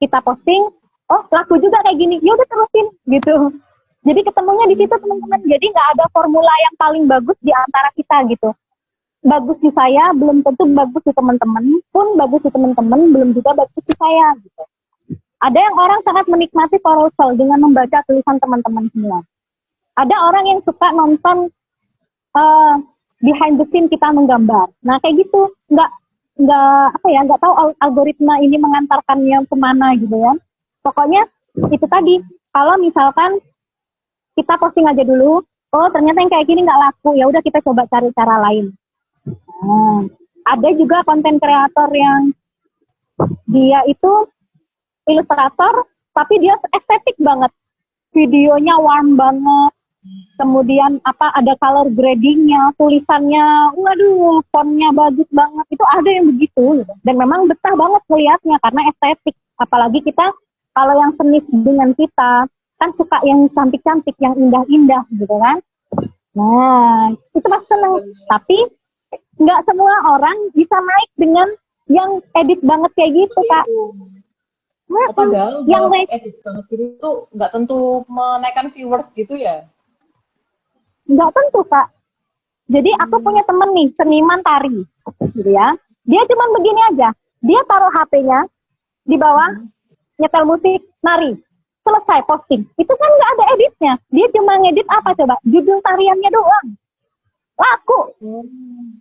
kita posting, oh laku juga kayak gini, ya udah terusin gitu. Jadi ketemunya di situ teman-teman. Jadi nggak ada formula yang paling bagus di antara kita gitu. Bagus di saya belum tentu bagus di teman-teman, pun bagus di teman-teman belum juga bagus di saya gitu. Ada yang orang sangat menikmati carousel dengan membaca tulisan teman-teman semua. Ada orang yang suka nonton uh, behind the scene kita menggambar. Nah kayak gitu, nggak apa ya, nggak tahu algoritma ini mengantarkannya kemana gitu ya. Pokoknya itu tadi, kalau misalkan kita posting aja dulu, oh ternyata yang kayak gini nggak laku, ya udah kita coba cari cara lain. Nah, ada juga konten kreator yang dia itu ilustrator, tapi dia estetik banget, videonya warm banget, kemudian apa ada color gradingnya, tulisannya, waduh, fontnya bagus banget. Itu ada yang begitu, gitu. Dan memang betah banget melihatnya karena estetik. Apalagi kita kalau yang seni dengan kita kan suka yang cantik-cantik, yang indah-indah, gitu kan. Nah, itu pasti seneng. Tapi nggak semua orang bisa naik dengan yang edit banget kayak gitu, Seperti Kak. itu. Nah, Oh, padahal yang udah naik edit banget gitu tuh nggak tentu menaikkan viewers gitu ya. nggak tentu, Kak. Jadi aku punya temen nih, seniman tari, gitu ya. Dia cuman begini aja, dia taruh HP-nya di bawah, nyetel musik, nari, selesai posting. Itu kan nggak ada editnya. Dia cuma ngedit apa coba? Judul tariannya doang. Laku. Hmm.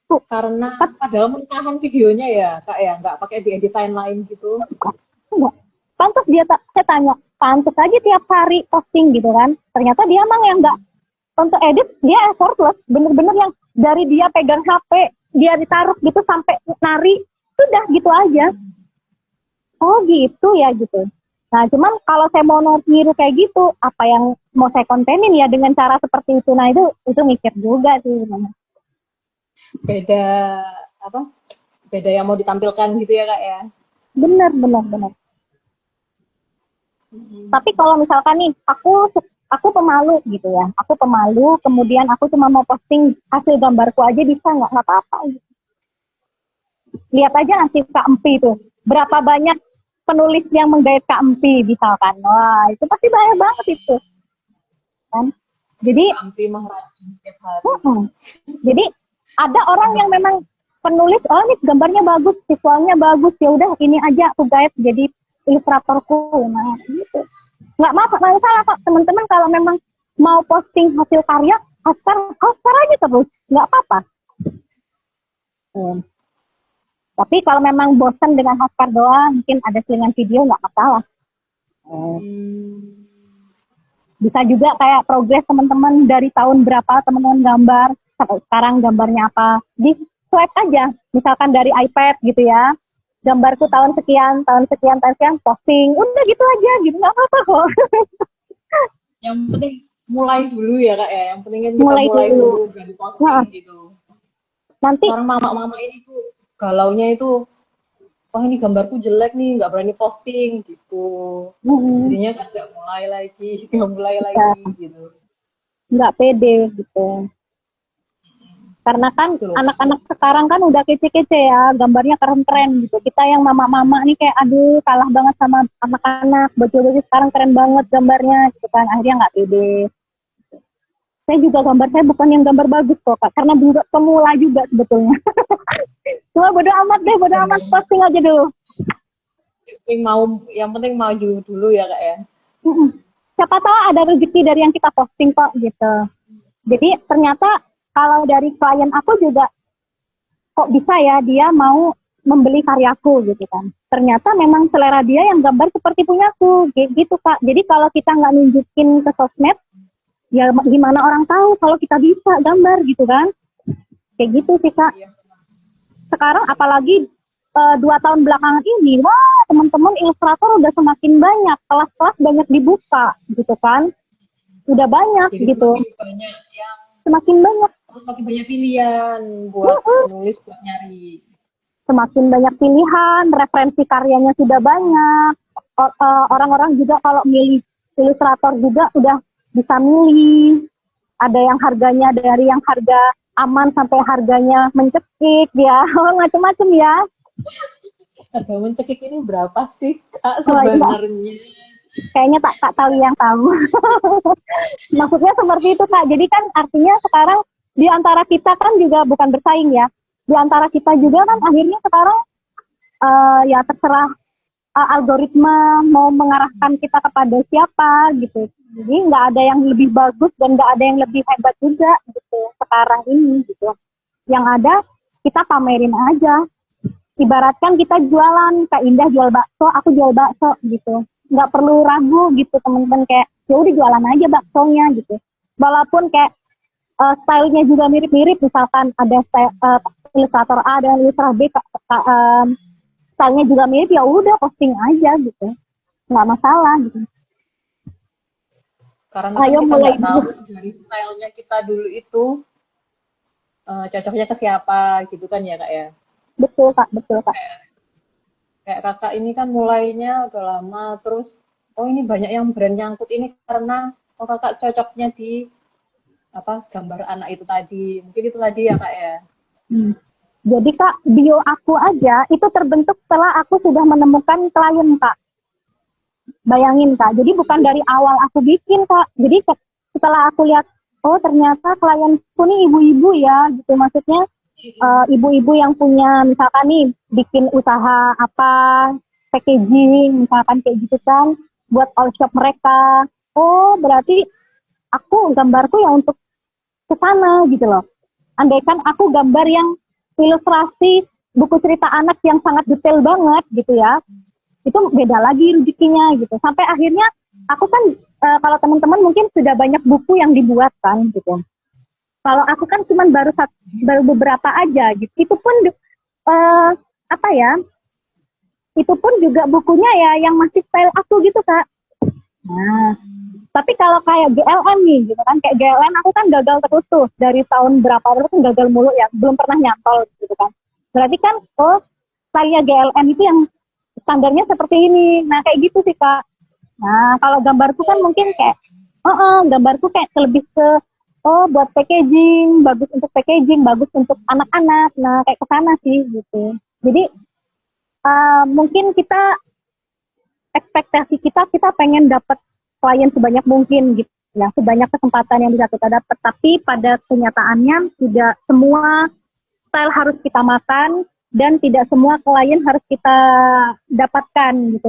Tuh, Karena padahal mentahan videonya ya, Kak ya, nggak pakai diedit lain gitu. enggak. Pantas saya tanya, pantas aja tiap hari posting gitu kan. Ternyata dia emang yang nggak, untuk edit dia effortless. Bener-bener yang dari dia pegang HP, dia ditaruh gitu sampai nari, sudah gitu aja. Oh gitu ya gitu. Nah cuman kalau saya mau niru kayak gitu, apa yang mau saya kontenin ya dengan cara seperti itu. Nah itu mikir juga sih. Beda apa? Beda yang mau ditampilkan gitu ya, Kak ya. Bener, bener, bener. Tapi kalau misalkan nih, aku pemalu gitu ya. Aku pemalu, kemudian aku cuma mau posting hasil gambarku aja bisa nggak apa-apa. Gitu. Lihat aja nanti Kak Empi itu. Berapa banyak penulis yang menggait Kak Empi misalkan. Wah, itu pasti banyak banget itu. Kan? Jadi, Ampi mah rajin tiap hari. jadi ada orang yang memang penulis, oh ini gambarnya bagus, visualnya bagus, ya udah ini aja aku gait jadi ilustratorku. Nah, gitu. Nggak masalah kok teman-teman kalau memang mau posting hasil karya, hastar aja terus, nggak apa-apa. Tapi kalau memang bosan dengan hastar doang, mungkin ada selingan video nggak masalah. Bisa juga kayak progres teman-teman dari tahun berapa teman-teman gambar sampai sekarang gambarnya apa, di swipe aja, misalkan dari iPad gitu ya, gambarku tahun sekian posting, udah gitu aja gitu, nggak apa-apa kok. Yang penting mulai dulu ya, Kak ya. Yang penting kan kita mulai dulu dan posting gitu. Nanti Sekarang mama-mama ini tuh galaunya itu, wah ini gambarku jelek nih, nggak berani posting gitu. Jadinya kan nggak mulai lagi gitu. Nggak pede gitu. Karena kan Betul. anak-anak sekarang kan udah kece-kece ya, gambarnya keren-keren gitu. Kita yang mama-mama nih kayak aduh kalah banget sama anak-anak, bocil-bocil sekarang keren banget gambarnya gitu kan. Akhirnya nggak pede. Saya juga gambar saya bukan yang gambar bagus kok Kak, karena juga pemula juga sebetulnya. Cuma bodo amat posting aja dulu. Yang penting maju dulu ya, Kak ya. siapa tahu ada rezeki dari yang kita posting kok gitu. Jadi ternyata kalau dari klien aku juga kok bisa ya dia mau membeli karyaku gitu kan. Ternyata memang selera dia yang gambar seperti punyaku gitu Kak. Jadi kalau kita nggak nunjukin ke sosmed, ya gimana orang tahu kalau kita bisa gambar gitu kan. Kayak gitu sih Kak. Sekarang apalagi 2 tahun belakangan ini, wah teman-teman ilustrator udah semakin banyak, kelas-kelas banyak dibuka gitu kan. Udah banyak Jadi gitu. semakin banyak yang Semakin banyak. semakin banyak pilihan buat nulis, buat nyari. Semakin banyak pilihan, referensi karyanya sudah banyak. Orang-orang juga kalau milih ilustrator juga udah bisa milih. Ada yang harganya dari yang harga aman sampai harganya mencekik ya, macam-macam ya. Harga mencekik ini berapa sih Kak Oh, iya. sebenarnya? Kayaknya tak tahu yang tahu. Maksudnya seperti itu Kak. Jadi kan artinya sekarang di antara kita kan juga bukan bersaing ya. Di antara kita juga kan akhirnya sekarang ya terserah algoritma mau mengarahkan kita kepada siapa gitu. Jadi nggak ada yang lebih bagus dan nggak ada yang lebih hebat juga gitu sekarang ini gitu. Yang ada kita pamerin aja. Ibaratkan kita jualan, Kak Indah jual bakso, aku jual bakso gitu. Nggak perlu ragu gitu teman-teman, kayak ya udah jualan aja baksonya gitu. Walaupun kayak stylenya juga mirip-mirip, misalkan ada style, ilustrator A dan ilustrator B, stylenya juga mirip, ya udah posting aja gitu, nggak masalah gitu. Karena kan Ayo kita mulai nggak tahu dari stylenya kita dulu itu cocoknya ke siapa gitu kan ya Kak ya. betul Kak, betul Kak. Kayak Kakak ini kan mulainya udah lama, terus oh ini banyak yang brand nyangkut ini karena oh Kakak cocoknya di apa gambar anak itu tadi. Mungkin itu tadi ya Kak ya. Jadi Kak, bio aku aja itu terbentuk setelah aku sudah menemukan klien Kak. Bayangin Kak, jadi bukan dari awal aku bikin Kak. Jadi setelah aku lihat, oh ternyata klienku nih ibu-ibu ya, gitu. Maksudnya ibu-ibu yang punya misalkan nih bikin usaha apa, packaging, misalkan kayak gitu kan, buat all shop mereka. Oh berarti aku gambarku ya untuk ke sana gitu loh. Andaikan aku gambar yang ilustrasi buku cerita anak yang sangat detail banget gitu ya, itu beda lagi rezekinya gitu. Sampai akhirnya aku kan kalau teman-teman mungkin sudah banyak buku yang dibuat kan gitu. Kalau aku kan cuma baru beberapa aja gitu. Itu pun apa ya? Itu pun juga bukunya ya yang masih style aku gitu Kak. Nah, tapi kalau kayak GLM nih gitu kan, kayak GLM aku kan gagal terus tuh dari tahun berapa dulu kan gagal mulu ya, belum pernah nyantol gitu kan. Berarti kan saya GLM itu yang standarnya seperti ini. Nah kayak gitu sih Kak. Nah kalau gambarku kan mungkin kayak gambarku kayak lebih ke buat packaging, bagus untuk packaging, bagus untuk anak-anak. Nah kayak kesana sih gitu. Jadi mungkin kita ekspektasi kita pengen dapat klien sebanyak mungkin gitu ya, sebanyak kesempatan yang bisa kita dapat. Tapi pada kenyataannya tidak semua style harus kita makan dan tidak semua klien harus kita dapatkan gitu.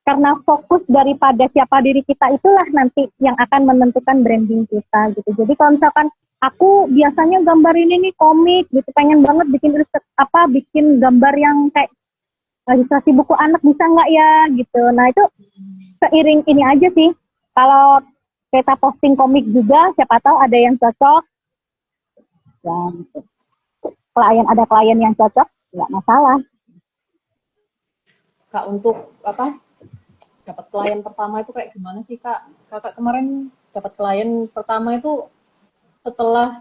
Karena fokus daripada siapa diri kita itulah nanti yang akan menentukan branding kita gitu. Jadi kalau misalkan aku biasanya gambar ini nih komik gitu, pengen banget bikin gambar yang kayak ilustrasi buku anak, bisa nggak ya gitu. Nah itu seiring ini aja sih, kalau kita posting komik juga siapa tahu ada yang cocok ya gitu. Ada klien yang cocok nggak masalah. Kak untuk apa dapat klien pertama itu kayak gimana sih Kak? Kakak kemarin dapat klien pertama itu setelah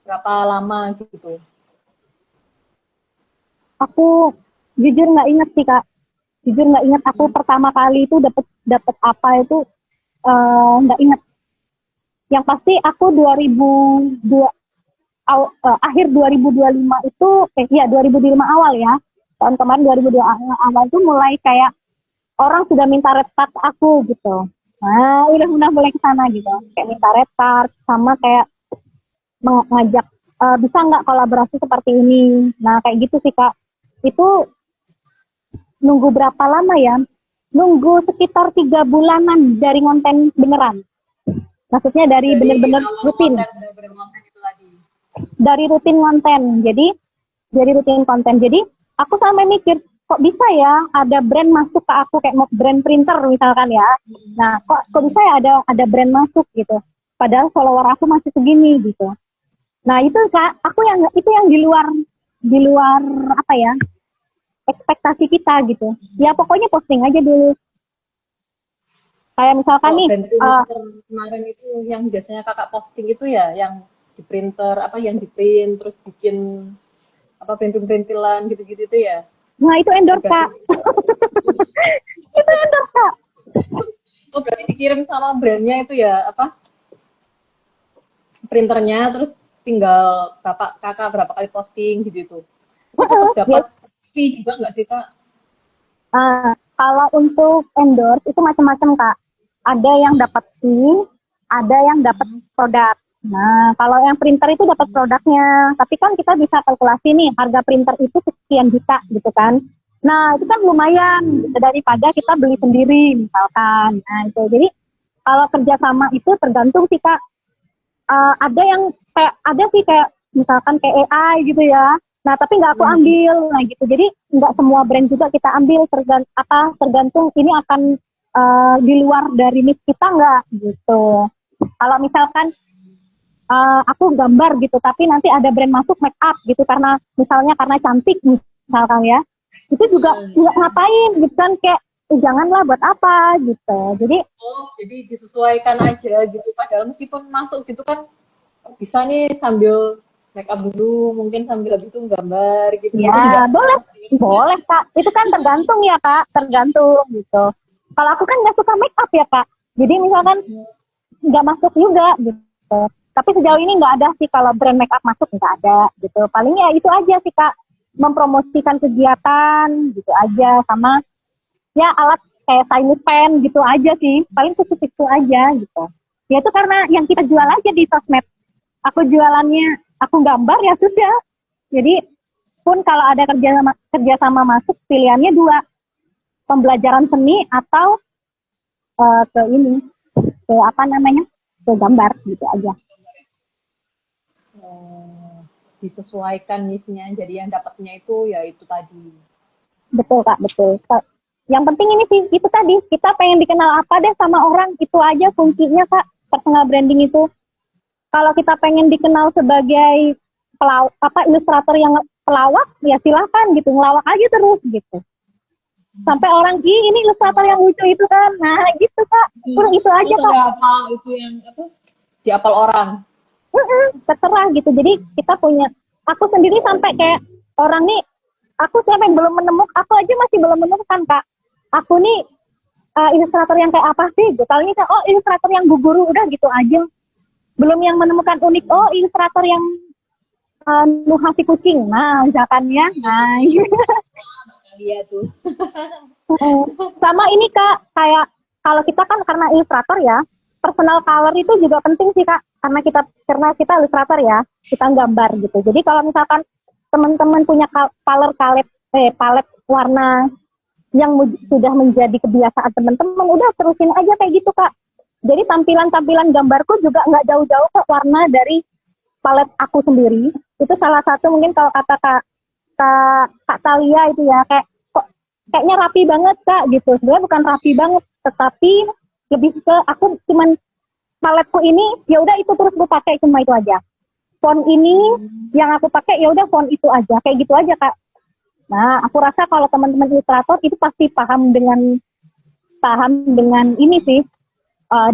berapa lama gitu? Aku jujur nggak inget sih Kak. Jujur nggak inget aku pertama kali itu dapat apa itu, nggak inget. Yang pasti aku 2002 akhir 2025 itu 2025 awal ya. Tahun kemarin 2002 awal itu mulai kayak orang sudah minta red card aku gitu. Nah, udah mulai ke sana gitu. Kayak minta red card sama kayak mengajak bisa nggak kolaborasi seperti ini. Nah, kayak gitu sih Kak. Itu nunggu berapa lama ya? nunggu sekitar 3 bulanan dari konten beneran. Maksudnya dari Dari bener-bener awal rutin, konten bener-bener konten itu tadi. dari rutin konten. Jadi dari rutin konten. Jadi aku sampai mikir, kok bisa ya ada brand masuk ke aku kayak brand printer misalkan ya. Nah, kok bisa ya ada brand masuk gitu. Padahal follower aku masih segini gitu. Nah, itu Kak, itu yang di luar apa ya? Ekspektasi kita gitu. Ya pokoknya posting aja dulu. Kayak misalkan Kalau nih, brand printer kemarin itu yang biasanya kakak posting itu ya, yang di printer apa yang di print terus bikin apa printil-printilan gitu-gitu itu ya. nah itu endorse Kak. Berarti Itu endorse Kak. oh berarti dikirim sama brandnya itu ya apa printernya terus tinggal kakak berapa kali posting gitu itu tetap Ya, dapat fee juga nggak sih kak? kalau untuk endorse itu macam-macam Kak. Ada yang dapat fee, ada yang dapat produk. Nah, kalau yang printer itu dapat produknya, tapi kan kita bisa kalkulasi nih harga printer itu sekian juta gitu kan. Nah, itu kan lumayan gitu, daripada kita beli sendiri misalkan. Nah, itu. Jadi kalau kerjasama itu tergantung sih Kak. Ada yang kayak ada sih kayak misalkan kayak AI gitu ya. Nah, tapi nggak aku ambil, nah gitu. Jadi nggak semua brand juga kita ambil, tergantung ini akan di luar dari niche kita nggak gitu. Kalau misalkan aku gambar gitu, tapi nanti ada brand masuk make up gitu karena misalnya karena cantik misalkan ya, itu juga nggak ngapain gitu kan kayak janganlah buat apa gitu. Jadi Oh jadi disesuaikan aja gitu padahal meskipun masuk gitu kan bisa nih sambil make up dulu mungkin sambil habis itu gambar gitu-gitu ya, nggak boleh. Boleh, Kak. Itu kan tergantung ya, Kak. Tergantung gitu. Kalau aku kan nggak suka make up ya, Kak. Jadi misalkan nggak masuk juga gitu. Tapi sejauh ini nggak ada sih kalau brand make up masuk nggak ada gitu. Paling ya itu aja sih, Kak. Mempromosikan kegiatan gitu aja sama ya alat kayak stylus pen gitu aja sih. Paling khusus itu aja gitu. Ya itu karena yang kita jual aja di sosmed. Aku jualannya, aku gambar ya sudah. Jadi pun kalau ada kerjasama masuk pilihannya dua, pembelajaran seni atau ke ini ke apa namanya ke gambar gitu aja. oh, disesuaikan niche-nya jadi yang dapatnya itu ya itu tadi. Betul Kak, betul. Yang penting ini sih itu tadi kita pengen dikenal apa deh sama orang, itu aja kuncinya Kak. Personal branding itu kalau kita pengen dikenal sebagai ilustrator yang pelawak ya silahkan gitu, ngelawak aja terus gitu sampai orang ini ilustrator yang lucu itu kan, nah gitu Kak, kurang itu aja Itu Kak. apa itu yang apa diapal orang. Terserah gitu. Jadi kita punya, aku sendiri sampai kayak orang nih, aku sampai belum menemukan, aku aja masih belum menemukan Kak. Aku nih ilustrator yang kayak apa sih? Gitu. Kali ini oh ilustrator yang guguru udah gitu aja. Belum yang menemukan unik. Oh ilustrator yang nuhasi kucing. Nah misalkan ya. Nah. Iya tuh. Sama ini Kak, kayak kalau kita kan karena ilustrator ya, personal color itu juga penting sih Kak, karena kita ilustrator ya, kita gambar gitu. Jadi kalau misalkan teman-teman punya palet warna yang sudah menjadi kebiasaan teman-teman, udah terusin aja kayak gitu Kak. Jadi tampilan-tampilan gambarku juga nggak jauh-jauh ke warna dari palet aku sendiri. Itu salah satu mungkin kalau kata Kak Talia itu ya kayak kayaknya rapi banget Kak gitu. Sebenarnya bukan rapi banget, tetapi lebih ke aku cuman paletku ini ya udah itu terus gue pakai cuma itu aja. Font ini yang aku pakai ya udah font itu aja. Kayak gitu aja Kak. Nah, aku rasa kalau teman-teman ilustrator itu pasti paham dengan ini sih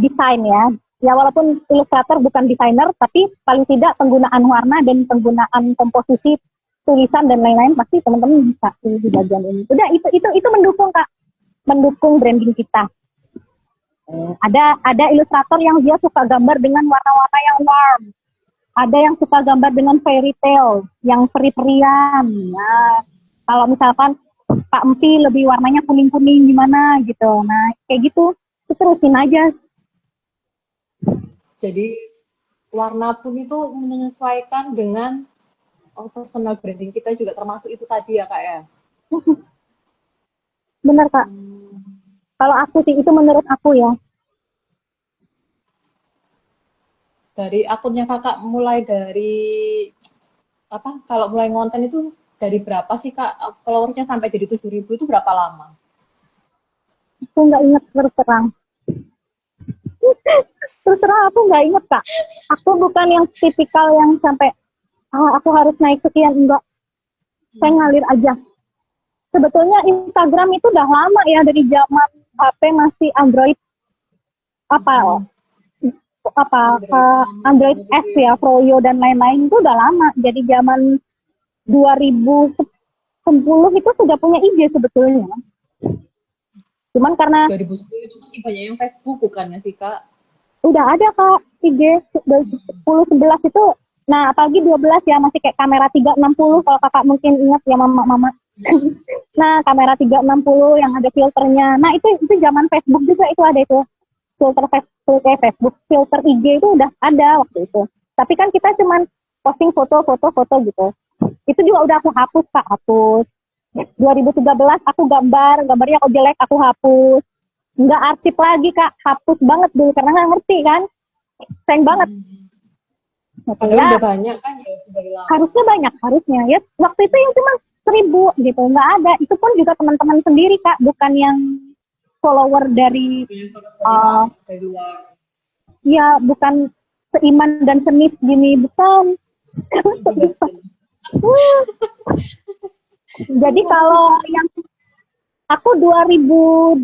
desain ya. Ya walaupun ilustrator bukan desainer, tapi paling tidak penggunaan warna dan penggunaan komposisi tulisan dan lain-lain pasti teman-teman bisa di bagian ini. Udah itu mendukung Kak, mendukung branding kita. Ada ilustrator yang dia suka gambar dengan warna-warna yang warm. Ada yang suka gambar dengan fairy tale, yang peri-perian. Nah, kalau misalkan Kak Empi lebih warnanya kuning-kuning gimana gitu. Nah, kayak gitu. Itu terusin aja. Jadi warna pun itu menyesuaikan dengan personal branding kita juga termasuk itu tadi ya kak ya. Bener Kak. Kalau aku sih, itu menurut aku ya. Dari akunnya kakak mulai dari apa? Kalau mulai ngonten itu dari berapa sih kak followersnya sampai jadi 7.000 itu berapa lama? Aku nggak inget terus terang. Terus terang aku nggak inget kak. Aku bukan yang tipikal yang sampai aku harus naik sekian, enggak. Saya ngalir aja. Sebetulnya Instagram itu udah lama ya, dari zaman HP masih Android apa Hmm, apa Android lama Android banget itu S ya. ya, Froyo dan lain-lain itu udah lama. Jadi zaman 2010 itu sudah punya IG sebetulnya. Cuman karena 2010 itu kan banyak yang Facebook bukannya sih kak? udah ada kak IG dari 10 11 itu. Nah, apalagi 12 ya, masih kayak kamera 360 kalau kakak mungkin ingat ya, mama-mama. Nah, kamera 360 yang ada filternya. Nah, itu zaman Facebook juga itu ada itu. Filter filter IG itu udah ada waktu itu. Tapi kan kita cuman posting foto-foto gitu. Itu juga udah aku hapus kak, hapus. 2013 aku gambarnya kok jelek aku hapus. Nggak arsip lagi kak, hapus banget dulu karena nggak ngerti kan. Sayang banget. Hmm. Gitu Padahal ya, udah banyak kan ya dari lama. harusnya banyak, harusnya ya. Waktu itu yang cuma 1.000 gitu, nggak ada. Itu pun juga teman-teman sendiri kak, bukan yang follower dari Banyak orang uh, dari luar. ya bukan seiman dan senis gini, bukan. Bukan. Jadi kalau yang aku 2024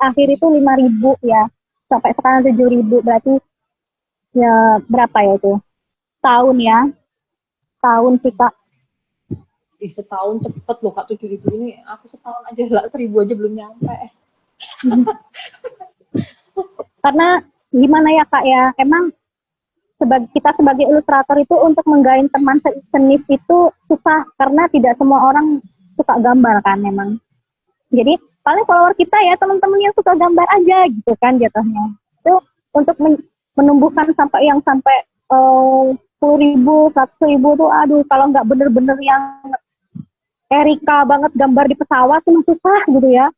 akhir itu 5.000 ya, sampai sekarang 7.000, berarti ya berapa ya itu tahun ya, tahun sih kak. Di setahun cepet loh kak 7.000 ini. Aku setahun aja lah 1.000 aja belum nyampe. Karena gimana ya kak ya, emang kita sebagai ilustrator itu untuk menggain teman sejenis itu susah, karena tidak semua orang suka gambar kan memang. Jadi paling follower kita ya teman-teman yang suka gambar aja gitu kan jatuhnya. Itu untuk menumbuhkan sampai 10.000, 100.000 tuh, aduh, kalau nggak bener-bener yang Erika banget gambar di pesawat tuh susah gitu ya.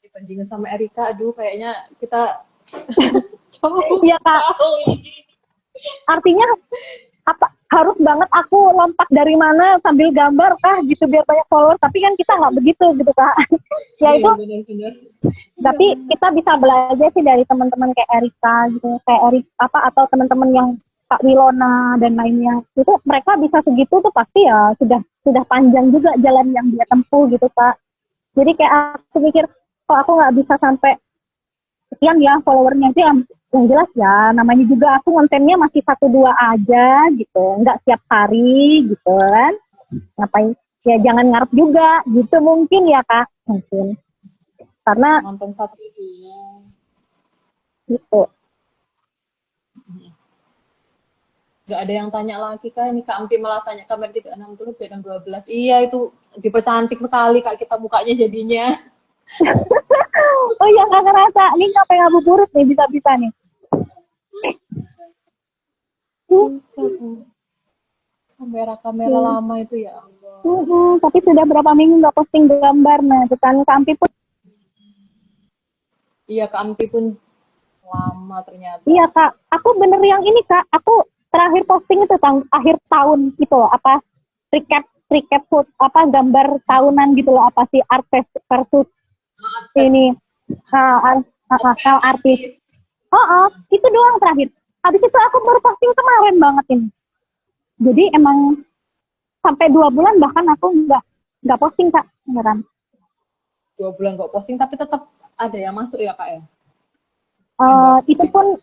Dibandingin sama Erika, aduh kayaknya kita jauh Iya kak, jauh ini. artinya apa, harus banget aku lompat dari mana sambil gambar kah gitu biar banyak follower, tapi kan kita nggak begitu gitu kak. Ya Iya itu, benar-benar. tapi kita bisa belajar sih dari teman-teman kayak Erika gitu, kayak apa, atau teman-teman yang Kak Wilona dan lainnya. Itu mereka bisa segitu tuh pasti ya sudah panjang juga jalan yang dia tempuh gitu kak. Jadi kayak aku mikir, kok aku nggak bisa sampai sekian ya followernya itu, yang jelas ya, namanya juga aku kontennya masih 1-2 aja gitu, nggak tiap hari gitu kan. Ngapain ya, jangan ngarep juga gitu mungkin ya kak, mungkin karena Nonton satu dulu. gitu. Gak ada yang tanya lagi kak, ini Kak Amti malah tanya kamar 360 dan 12. Iya itu dipercantik sekali kak kita mukanya jadinya. Oh iya, nggak ngerasa ini sampai ngabuburit nih, bisa-bisa nih. Kamera-kamera lama itu ya Allah. Tapi sudah berapa minggu nggak posting gambar, nah itu kan Kampi pun. Iya Kak Amti pun lama ternyata. Iya kak, aku bener yang ini kak, aku terakhir posting itu akhir tahun gitu, apa, recap recap apa, gambar tahunan gitu loh, apa sih, art versus ini, artis. Itu doang terakhir. Habis itu aku baru posting kemarin banget ini. Jadi emang sampai 2 bulan bahkan aku nggak posting kak, beneran. 2 bulan nggak posting tapi tetap ada yang masuk ya kak ya. Itu pun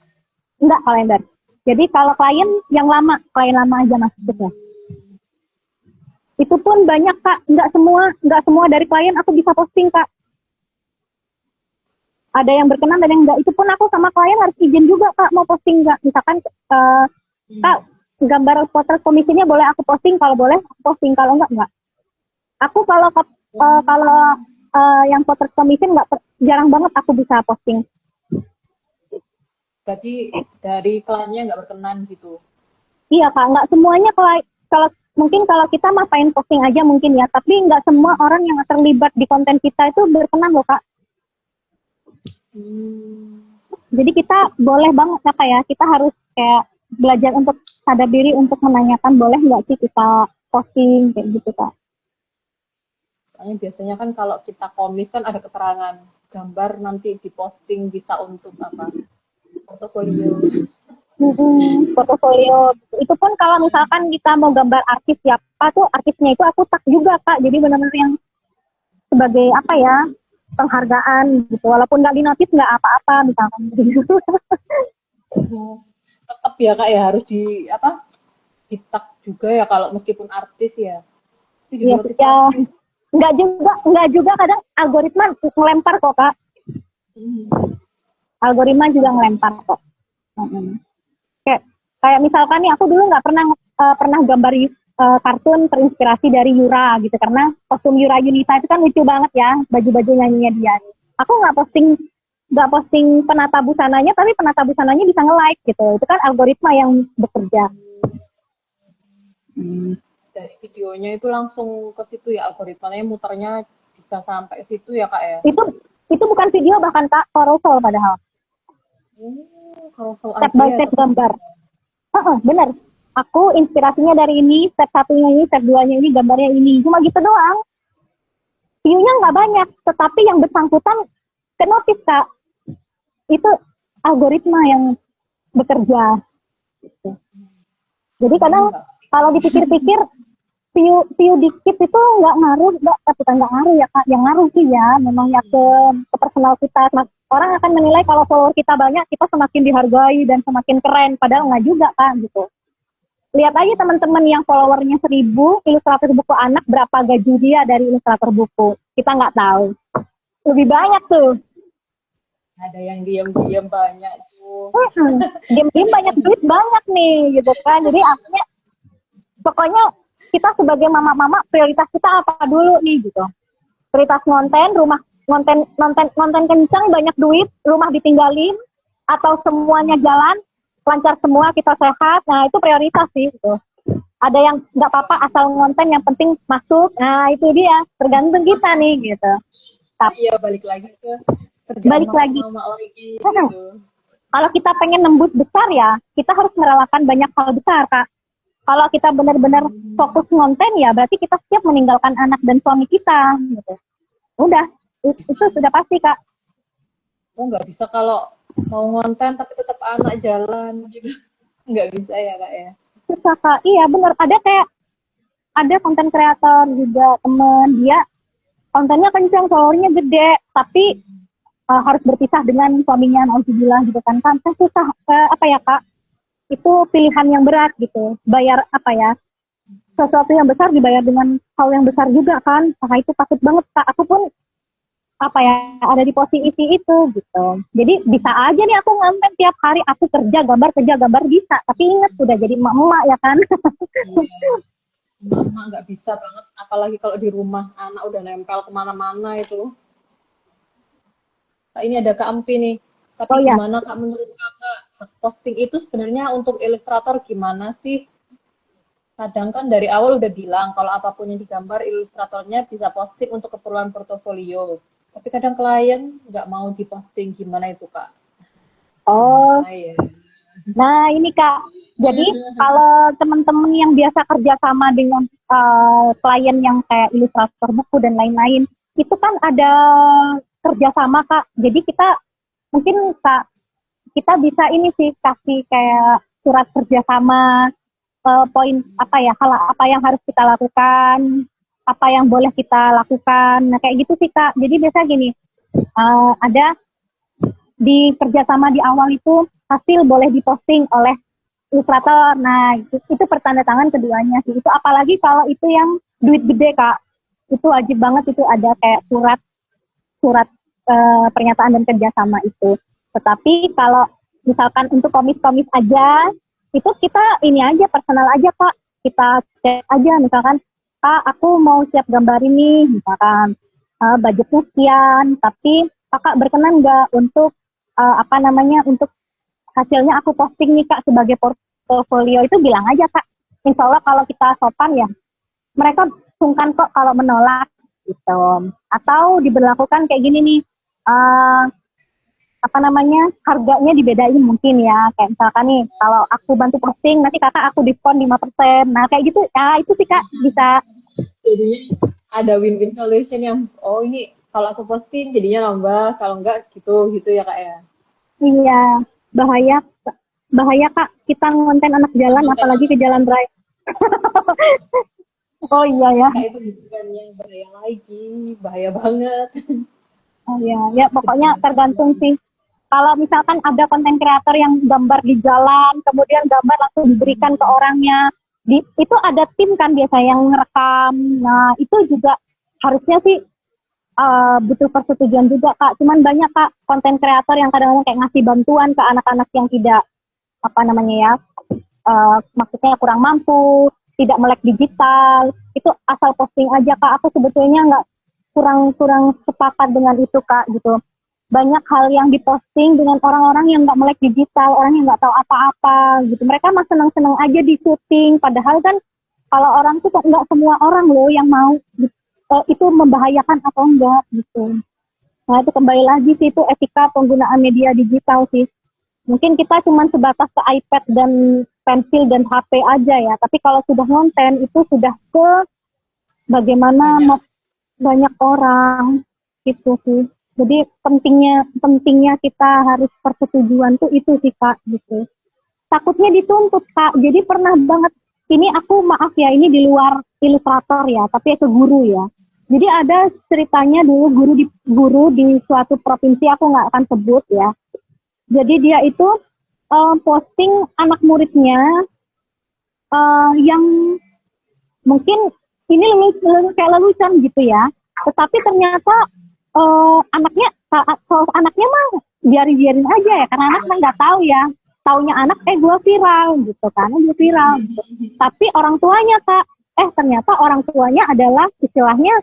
nggak kalender. Jadi kalau klien yang lama, klien lama aja masuknya. Itu pun banyak kak, nggak semua dari klien aku bisa posting kak. Ada yang berkenan, ada yang enggak. Itu pun aku sama klien harus izin juga kak, mau posting nggak. Misalkan kak, gambar potret komisinya boleh aku posting, kalau boleh aku posting, kalau enggak. Aku kalau yang potret komisi jarang banget aku bisa posting. Berarti dari kliennya nggak berkenan gitu. Iya kak, nggak semuanya, kalau mungkin kalau kita mah pengen posting aja mungkin ya, tapi nggak semua orang yang terlibat di konten kita itu berkenan loh Kak. Jadi kita boleh banget ya Kak ya, kita harus kayak belajar untuk sadar diri untuk menanyakan boleh nggak sih kita posting kayak gitu Kak. Soalnya biasanya kan kalau kita komis kan ada keterangan gambar nanti diposting bisa untuk apa? Portofolio. Portofolio itu pun kalau misalkan kita mau gambar artis siapa tuh artisnya itu aku tag juga Kak, jadi benar-benar yang sebagai apa ya penghargaan gitu, walaupun nggak dinotis nggak apa-apa misalkan gitu. Tetap ya Kak ya harus di apa? Di-tag juga ya kalau meskipun artis ya. Itu Iya, juga ya, nggak juga kadang algoritma ngelempar kok Kak. Algoritma juga ngelempar kok. Kayak misalkan nih aku dulu nggak pernah gambar kartun terinspirasi dari Yura gitu, karena kostum Yura Yunita itu kan lucu banget ya, baju-baju nyanyinya dia. Aku nggak posting penata busananya, tapi penata busananya bisa nge-like gitu. Itu kan algoritma yang bekerja. Dari videonya itu langsung ke situ ya, algoritmanya muternya bisa sampai situ ya Kak ya. Itu bukan video bahkan Kak, carousel padahal. Carousel Step aja by ya. step gambar. Bener. Aku inspirasinya dari ini, step satunya ini, step 2-nya ini, gambarnya ini. Cuma gitu doang. View-nya nggak banyak, tetapi yang bersangkutan ke notice Kak. Itu algoritma yang bekerja. Gitu. Jadi kadang kalau dipikir-pikir view dikit itu nggak ngaruh, bukan nggak ngaruh ya Kak, yang ngaruh sih ya, memang ya ke personal kita. Orang akan menilai kalau follower kita banyak, kita semakin dihargai dan semakin keren, padahal nggak juga Kak gitu. Lihat aja teman-teman yang followernya 1.000, ilustrator buku anak, berapa gaji dia dari ilustrator buku, kita nggak tahu. Lebih banyak tuh. Ada yang diam-diam banyak tuh. Diam-diam banyak duit banyak nih gitu kan. Jadi artinya pokoknya kita sebagai mama-mama prioritas kita apa dulu nih gitu. Prioritas nonton kencang banyak duit, rumah ditinggalin, atau semuanya jalan lancar semua, kita sehat. Nah itu prioritas sih gitu. Ada yang nggak apa-apa asal ngonten, yang penting masuk. Nah itu dia, tergantung kita nih gitu. Tapi ya balik lagi ke kerjaan mama lagi gitu. Kalau kita pengen nembus besar ya, kita harus merelakan banyak hal besar Kak. Kalau kita benar-benar fokus ngonten ya, berarti kita siap meninggalkan anak dan suami kita gitu. Udah, itu sudah pasti Kak. Oh nggak bisa kalau mau ngonten tapi tetap anak jalan gitu. Nggak bisa ya Kak ya. Susah Kak, iya benar. Ada konten kreator juga temen, dia kontennya kencang, followernya gede, tapi harus berpisah dengan suaminya, alhamdulillah gitu kan. Susah, apa ya Kak, itu pilihan yang berat gitu, bayar apa ya, sesuatu yang besar dibayar dengan hal yang besar juga kan. Nah itu takut banget Kak, aku pun apa ya, ada di posisi itu gitu. Jadi bisa aja nih aku ngonten tiap hari, aku kerja gambar bisa, tapi ingat sudah jadi emak-emak ya kan. Mama nggak bisa banget, apalagi kalau di rumah anak udah nempel kemana-mana itu. Kak, ini ada Kak Empi nih. Tapi gimana Kak, menurut Kakak posting itu sebenarnya untuk ilustrator gimana sih? Kadang kan dari awal udah bilang kalau apapun yang digambar ilustratornya bisa posting untuk keperluan portofolio. Tapi kadang klien nggak mau diposting, gimana itu Kak? Nah ini Kak, jadi kalau teman-teman yang biasa kerjasama dengan klien yang kayak ilustrator buku dan lain-lain, itu kan ada kerjasama Kak. Jadi kita mungkin Kak, kita bisa ini sih kasih kayak surat kerjasama, poin apa ya, hal apa yang harus kita lakukan, apa yang boleh kita lakukan. Nah kayak gitu sih Kak. Jadi biasa gini, ada di kerjasama di awal itu hasil boleh diposting oleh ilustrator. Nah itu pertandatangan keduanya sih. Itu apalagi kalau itu yang duit gede Kak, itu wajib banget itu ada kayak surat pernyataan dan kerjasama itu. Tetapi kalau misalkan untuk komis-komis aja, itu kita ini aja personal aja Kak, kita cek aja misalkan, Kak aku mau siap gambar ini, misalkan budgetnya sekian, tapi Kakak berkenan nggak untuk untuk hasilnya aku posting nih Kak sebagai portofolio, itu bilang aja Kak. insya Allah kalau kita sopan ya, mereka sungkan kok kalau menolak gitu. Atau diberlakukan kayak gini nih, apa namanya, harganya dibedain mungkin ya. Kayak misalkan nih, kalau aku bantu posting, nanti kakak aku diskon 5%. Nah kayak gitu, ya itu sih kak bisa. Jadinya ada win-win solution yang, oh ini kalau aku posting jadinya nambah, kalau enggak gitu ya kak ya. Iya, bahaya, bahaya kak, kita ngonten anak jalan, Konten apalagi ke anak jalan raya. Oh iya ya, kak itu bukannya bahaya lagi, bahaya banget. oh iya, ya pokoknya tergantung sih. Kalau misalkan ada konten kreator yang gambar di jalan, kemudian gambar langsung diberikan ke orangnya, itu ada tim kan biasa yang ngerekam. Nah itu juga harusnya sih butuh persetujuan juga kak. Cuman banyak kak konten kreator yang kadang-kadang kayak ngasih bantuan ke anak-anak yang tidak, apa namanya ya, maksudnya kurang mampu, tidak melek digital, itu asal posting aja kak. Aku sebetulnya nggak, kurang sepakat dengan itu kak gitu. Banyak hal yang diposting dengan orang-orang yang nggak melek digital, orang yang nggak tahu apa-apa gitu. Mereka mah seneng-seneng aja di syuting, padahal kan kalau orang tuh nggak semua orang loh yang mau itu membahayakan atau enggak gitu. Nah itu kembali lagi sih, itu etika penggunaan media digital sih. Mungkin kita cuma sebatas ke iPad dan pensil dan HP aja ya. Tapi kalau sudah ngonten itu sudah ke bagaimana Banyak. banyak orang gitu sih. Jadi pentingnya kita harus persetujuan tuh itu sih kak gitu. Takutnya dituntut kak. Jadi pernah banget, ini aku maaf ya, ini di luar ilustrator ya, tapi ke guru ya. Jadi ada ceritanya dulu guru di suatu provinsi, aku nggak akan sebut ya. Jadi dia itu posting anak muridnya yang mungkin ini kayak lelucon gitu ya. Tetapi ternyata anaknya mah biarin aja ya, karena anak kan nggak tahu ya. Taunya anak gue viral gitu kan, gue viral. Gitu. Tapi orang tuanya kak, ternyata orang tuanya adalah istilahnya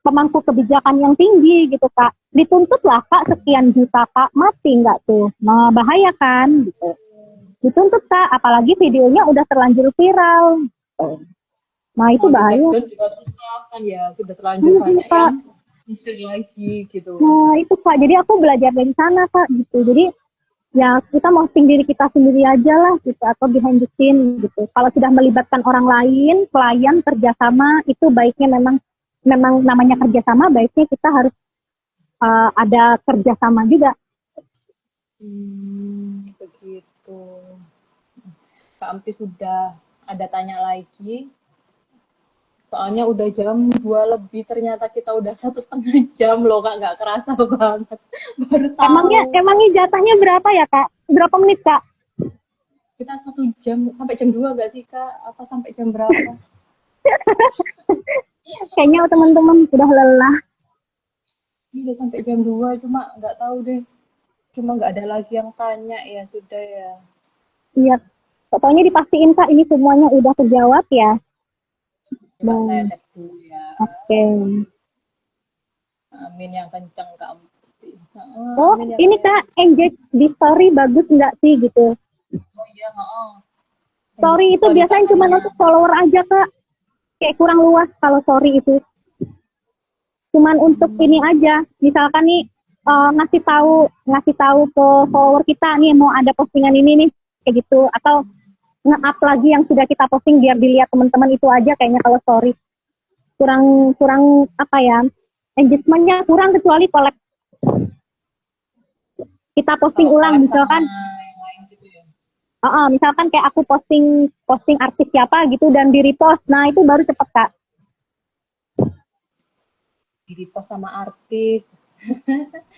pemangku kebijakan yang tinggi gitu kak. Dituntut lah kak sekian juta kak, mati nggak tuh? Nah bahaya kan gitu. Dituntut kak, apalagi videonya udah terlanjur viral. Gitu. Nah itu Mau di take bahaya. down juga susah kan ya, udah terlanjur banyak Kak. yang misteri lagi gitu. Nah itu kak, jadi aku belajar dari sana kak gitu. Jadi ya kita posting diri kita sendiri aja lah gitu, atau behind the scene gitu. Kalau sudah melibatkan orang lain, klien, kerjasama, itu baiknya memang namanya kerjasama, baiknya kita harus ada kerjasama juga. Begitu. Kak Ampi sudah ada tanya lagi. Soalnya udah jam 2 lebih, ternyata kita udah 1,5 jam loh kak, nggak kerasa banget. Baru tahu. Emangnya jatahnya berapa ya kak? Berapa menit kak? Kita 1 jam, sampai jam 2 nggak sih kak? Apa sampai jam berapa? Kayaknya teman-teman udah lelah. Ini udah sampai jam 2, cuma nggak tahu deh. Cuma nggak ada lagi yang tanya, ya sudah ya. Iya, pokoknya dipastiin kak ini semuanya udah terjawab ya. Coba saya cek dulu ya. Oke. Amin yang kenceng kak Ampi. Oh, ini kak, engage di story bagus nggak sih gitu? Oh iya, Story itu biasanya cuma untuk follower aja kak. Kayak kurang luas kalau story itu. Cuman untuk ini aja. Misalkan nih ngasih tahu ke follower kita nih mau ada postingan ini nih kayak gitu, atau nge-up lagi yang sudah kita posting biar dilihat teman-teman, itu aja kayaknya kalau story. Kurang apa ya? Engagementnya kurang, kecuali collab. Kita posting ulang misalkan. Misalkan kayak aku posting artis siapa gitu dan di repost, nah itu baru cepet kak. Di repost sama artis.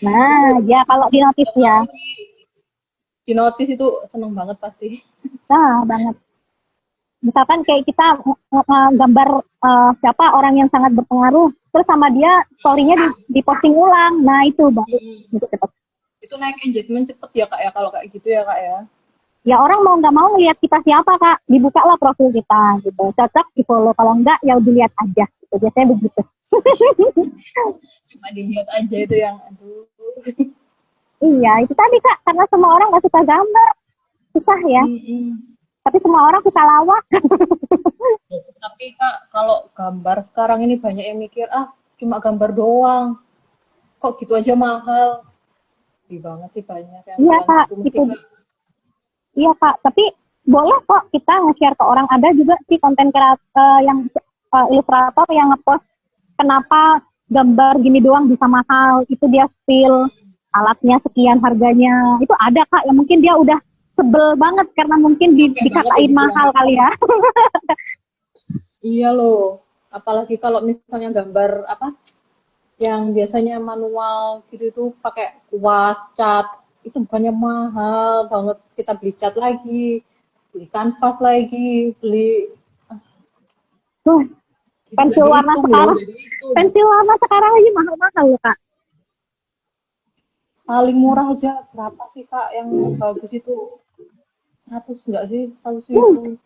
Nah ya kalau di notice ya. Di notice itu seneng banget pasti. Nah banget. Misalkan kayak kita gambar siapa orang yang sangat berpengaruh, terus sama dia story-nya di posting ulang, nah itu baru itu cepet. Itu naik engagement cepet ya kak ya, kalau kayak gitu ya kak ya. Ya orang mau nggak mau ngeliat kita siapa kak, dibuka lah profil kita gitu, cocok di follow, kalau enggak ya dilihat aja gitu, biasanya begitu. Cuma dilihat aja itu yang aduh. Iya itu tadi kak, karena semua orang nggak suka gambar, susah ya. Tapi semua orang suka lawak. Tapi Kak, kalau gambar sekarang ini banyak yang mikir, ah cuma gambar doang, kok gitu aja mahal. Sedih banget sih banyak yang Iya bilang Kak, gitu. Mesti itu Kak, iya Kak. Tapi boleh kok kita nge-share ke orang. Ada juga sih konten kreator yang ilustrator yang ngepost kenapa gambar gini doang bisa mahal. Itu dia spill alatnya sekian harganya. Itu ada Kak yang mungkin dia udah sebel banget karena mungkin capek banget ya dikatain dibilang mahal gitu. kali ya. Iya loh, apalagi kalau misalnya gambar apa yang biasanya manual gitu itu pakai kuas cat, itu bukannya mahal banget, kita beli cat lagi, beli kanvas lagi, beli Tuh, gitu nggak pensil warna dihitung loh, sekarang, jadi itu pensil warna sekarang aja mahal-mahal loh Kak. paling murah aja berapa sih Kak yang bagus itu 100 enggak sih 100 Hmm,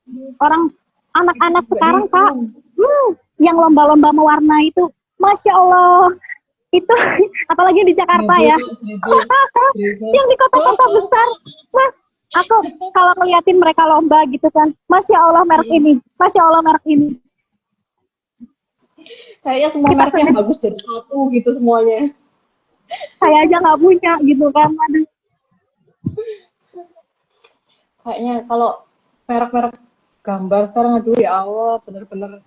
ribu orang itu anak-anak nggak sekarang Kak, dihitung. yang lomba-lomba mewarna itu, Masya Allah, itu apalagi di Jakarta Dribble ya, Kak, dribble, dribble. yang di kota-kota besar. Nah, aku kalau ngeliatin mereka lomba gitu kan, Masya Allah merek ini, Masya Allah merek ini. Kayaknya semua Kita merek yang sendiri, bagus jadi satu gitu semuanya. saya aja nggak punya gitu kan. Aduh, Kayaknya kalau merek-merek gambar sekarang, aduh ya Allah, bener-bener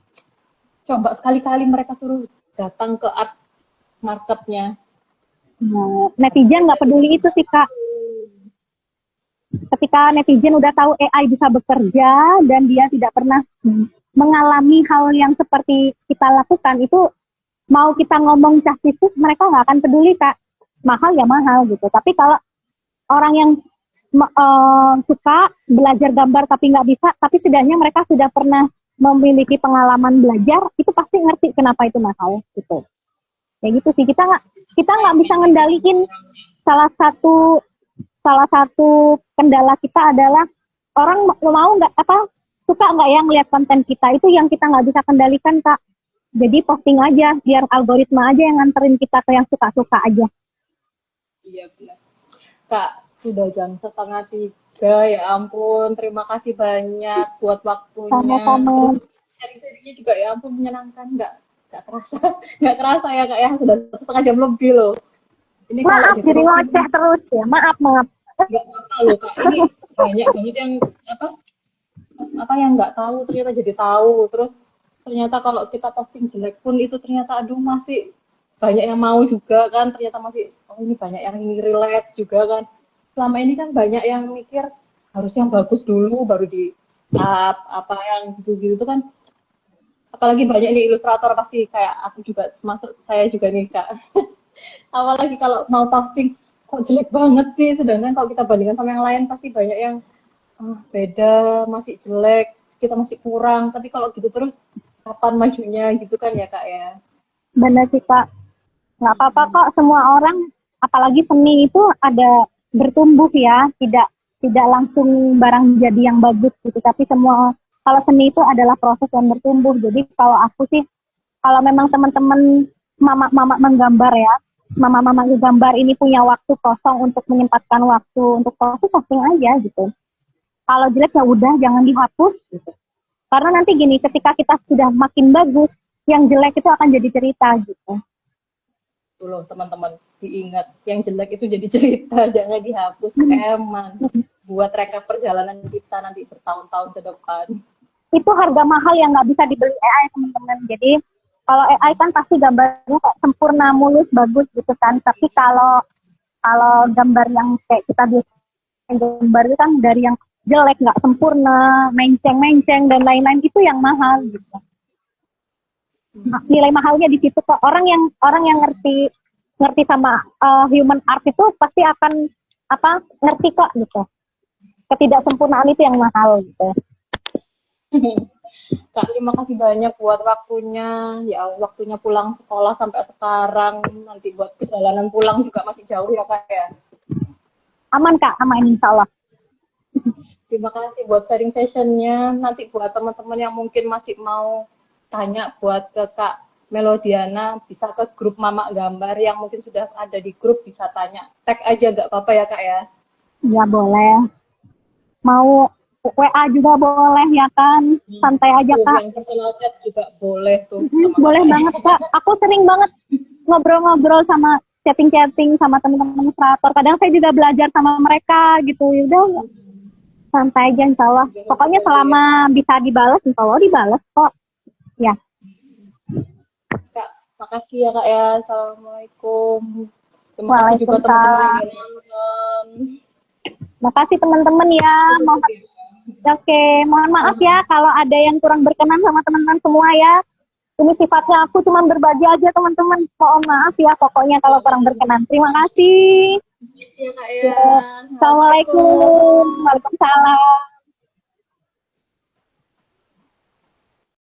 coba sekali-kali mereka suruh datang ke art marketnya. nah, netizen Harganya nggak peduli sudah itu sih Kak. Ketika netizen udah tahu AI bisa bekerja dan dia tidak pernah mengalami hal yang seperti kita lakukan, itu mau kita ngomong castisus mereka nggak akan peduli Kak. Mahal ya mahal gitu. Tapi kalau orang yang suka belajar gambar tapi nggak bisa, tapi setidaknya mereka sudah pernah memiliki pengalaman belajar, itu pasti ngerti kenapa itu mahal gitu. Ya gitu sih, kita nggak bisa ngendaliin. Salah satu salah satu kendala kita adalah orang mau nggak apa suka nggak yang lihat konten kita, itu yang kita nggak bisa kendalikan Kak. Jadi posting aja biar algoritma aja yang nganterin kita ke yang suka-suka aja. iya benar. Kak, sudah jam 2:30, ya ampun. Terima kasih banyak buat waktunya. Sama-sama. Terus sharing-sharingnya juga ya ampun menyenangkan. Nggak terasa, nggak terasa ya Kak ya. Sudah 1,5 jam lebih loh. Ini kalau Maaf jadi ngoceh diterusin terus ya. Maaf. nggak apa loh Kak. Ini banyak banget yang apa apa yang nggak tahu ternyata jadi tahu. Terus ternyata kalau kita posting jelek pun itu ternyata aduh masih banyak yang mau juga kan, ternyata masih oh ini banyak yang ini relate juga kan. Selama ini kan banyak yang mikir harus yang bagus dulu baru di up apa yang gitu-gitu itu kan, apalagi banyak nih ilustrator pasti kayak aku juga masuk, saya juga nih Kak. Apalagi kalau mau posting kok jelek banget sih, sedangkan kalau kita bandingkan sama yang lain pasti banyak yang beda, masih jelek, kita masih kurang. Tapi kalau gitu terus kapan majunya gitu kan ya Kak ya. Benar sih Kak. Nggak apa-apa kok, semua orang, apalagi seni itu ada bertumbuh ya, tidak langsung barang jadi yang bagus gitu, tapi semua, kalau seni itu adalah proses yang bertumbuh. Jadi kalau aku sih, kalau memang teman-teman mama-mama menggambar ya, mama-mama gambar ini punya waktu kosong untuk menyempatkan waktu untuk posting aja gitu. Kalau jelek ya udah jangan dihapus gitu. Karena nanti gini, ketika kita sudah makin bagus, yang jelek itu akan jadi cerita gitu. Tuh loh teman-teman, diingat yang jelek itu jadi cerita, jangan dihapus eman. Buat rekap perjalanan kita nanti bertahun-tahun ke depan. Itu harga mahal yang nggak bisa dibeli AI teman-teman. Jadi kalau AI kan pasti gambarnya kayak sempurna, mulus, bagus gitu kan. Tapi kalau kalau gambar yang kayak kita biasa gambar itu kan dari yang jelek, nggak sempurna, menceng-menceng dan lain-lain, itu yang mahal gitu. Nilai mahalnya di situ kok. Orang yang ngerti sama human art itu pasti akan ngerti kok gitu. Ketidaksempurnaan itu yang mahal gitu. Kak, terima kasih banyak buat waktunya. Ya, waktunya pulang sekolah sampai sekarang. Nanti buat perjalanan pulang juga masih jauh ya Kak ya. Aman Kak, aman insya Allah. Terima kasih buat sharing sessionnya. Nanti buat teman-teman yang mungkin masih mau tanya buat ke Kak Melodiana, bisa ke grup Mama Gambar yang mungkin sudah ada di grup, bisa tanya. Tag aja nggak apa-apa ya Kak ya. Ya boleh. Mau WA juga boleh ya kan, santai aja Tuh, Kak. yang personal chat juga boleh tuh sama Boleh kakak. banget Kak. Aku sering banget ngobrol-ngobrol sama chatting-chatting sama teman-teman kreator. Kadang saya juga belajar sama mereka gitu. Ya udah santai aja insya Allah. Pokoknya selama bisa dibalas, insya Allah dibalas kok. Ya, Kak, makasih ya Kak ya. Assalamualaikum. Terima kasih juga teman-teman yang waalaikumsalam. udah nonton. Makasih teman-teman ya. Tutup ya. Oke, mohon maaf ya kalau ada yang kurang berkenan sama teman-teman semua ya. Ini sifatnya aku cuma berbagi aja teman-teman. Mohon maaf ya pokoknya kalau kurang berkenan. Terima kasih. Makasih ya Kak ya. Assalamualaikum. Waalaikumsalam.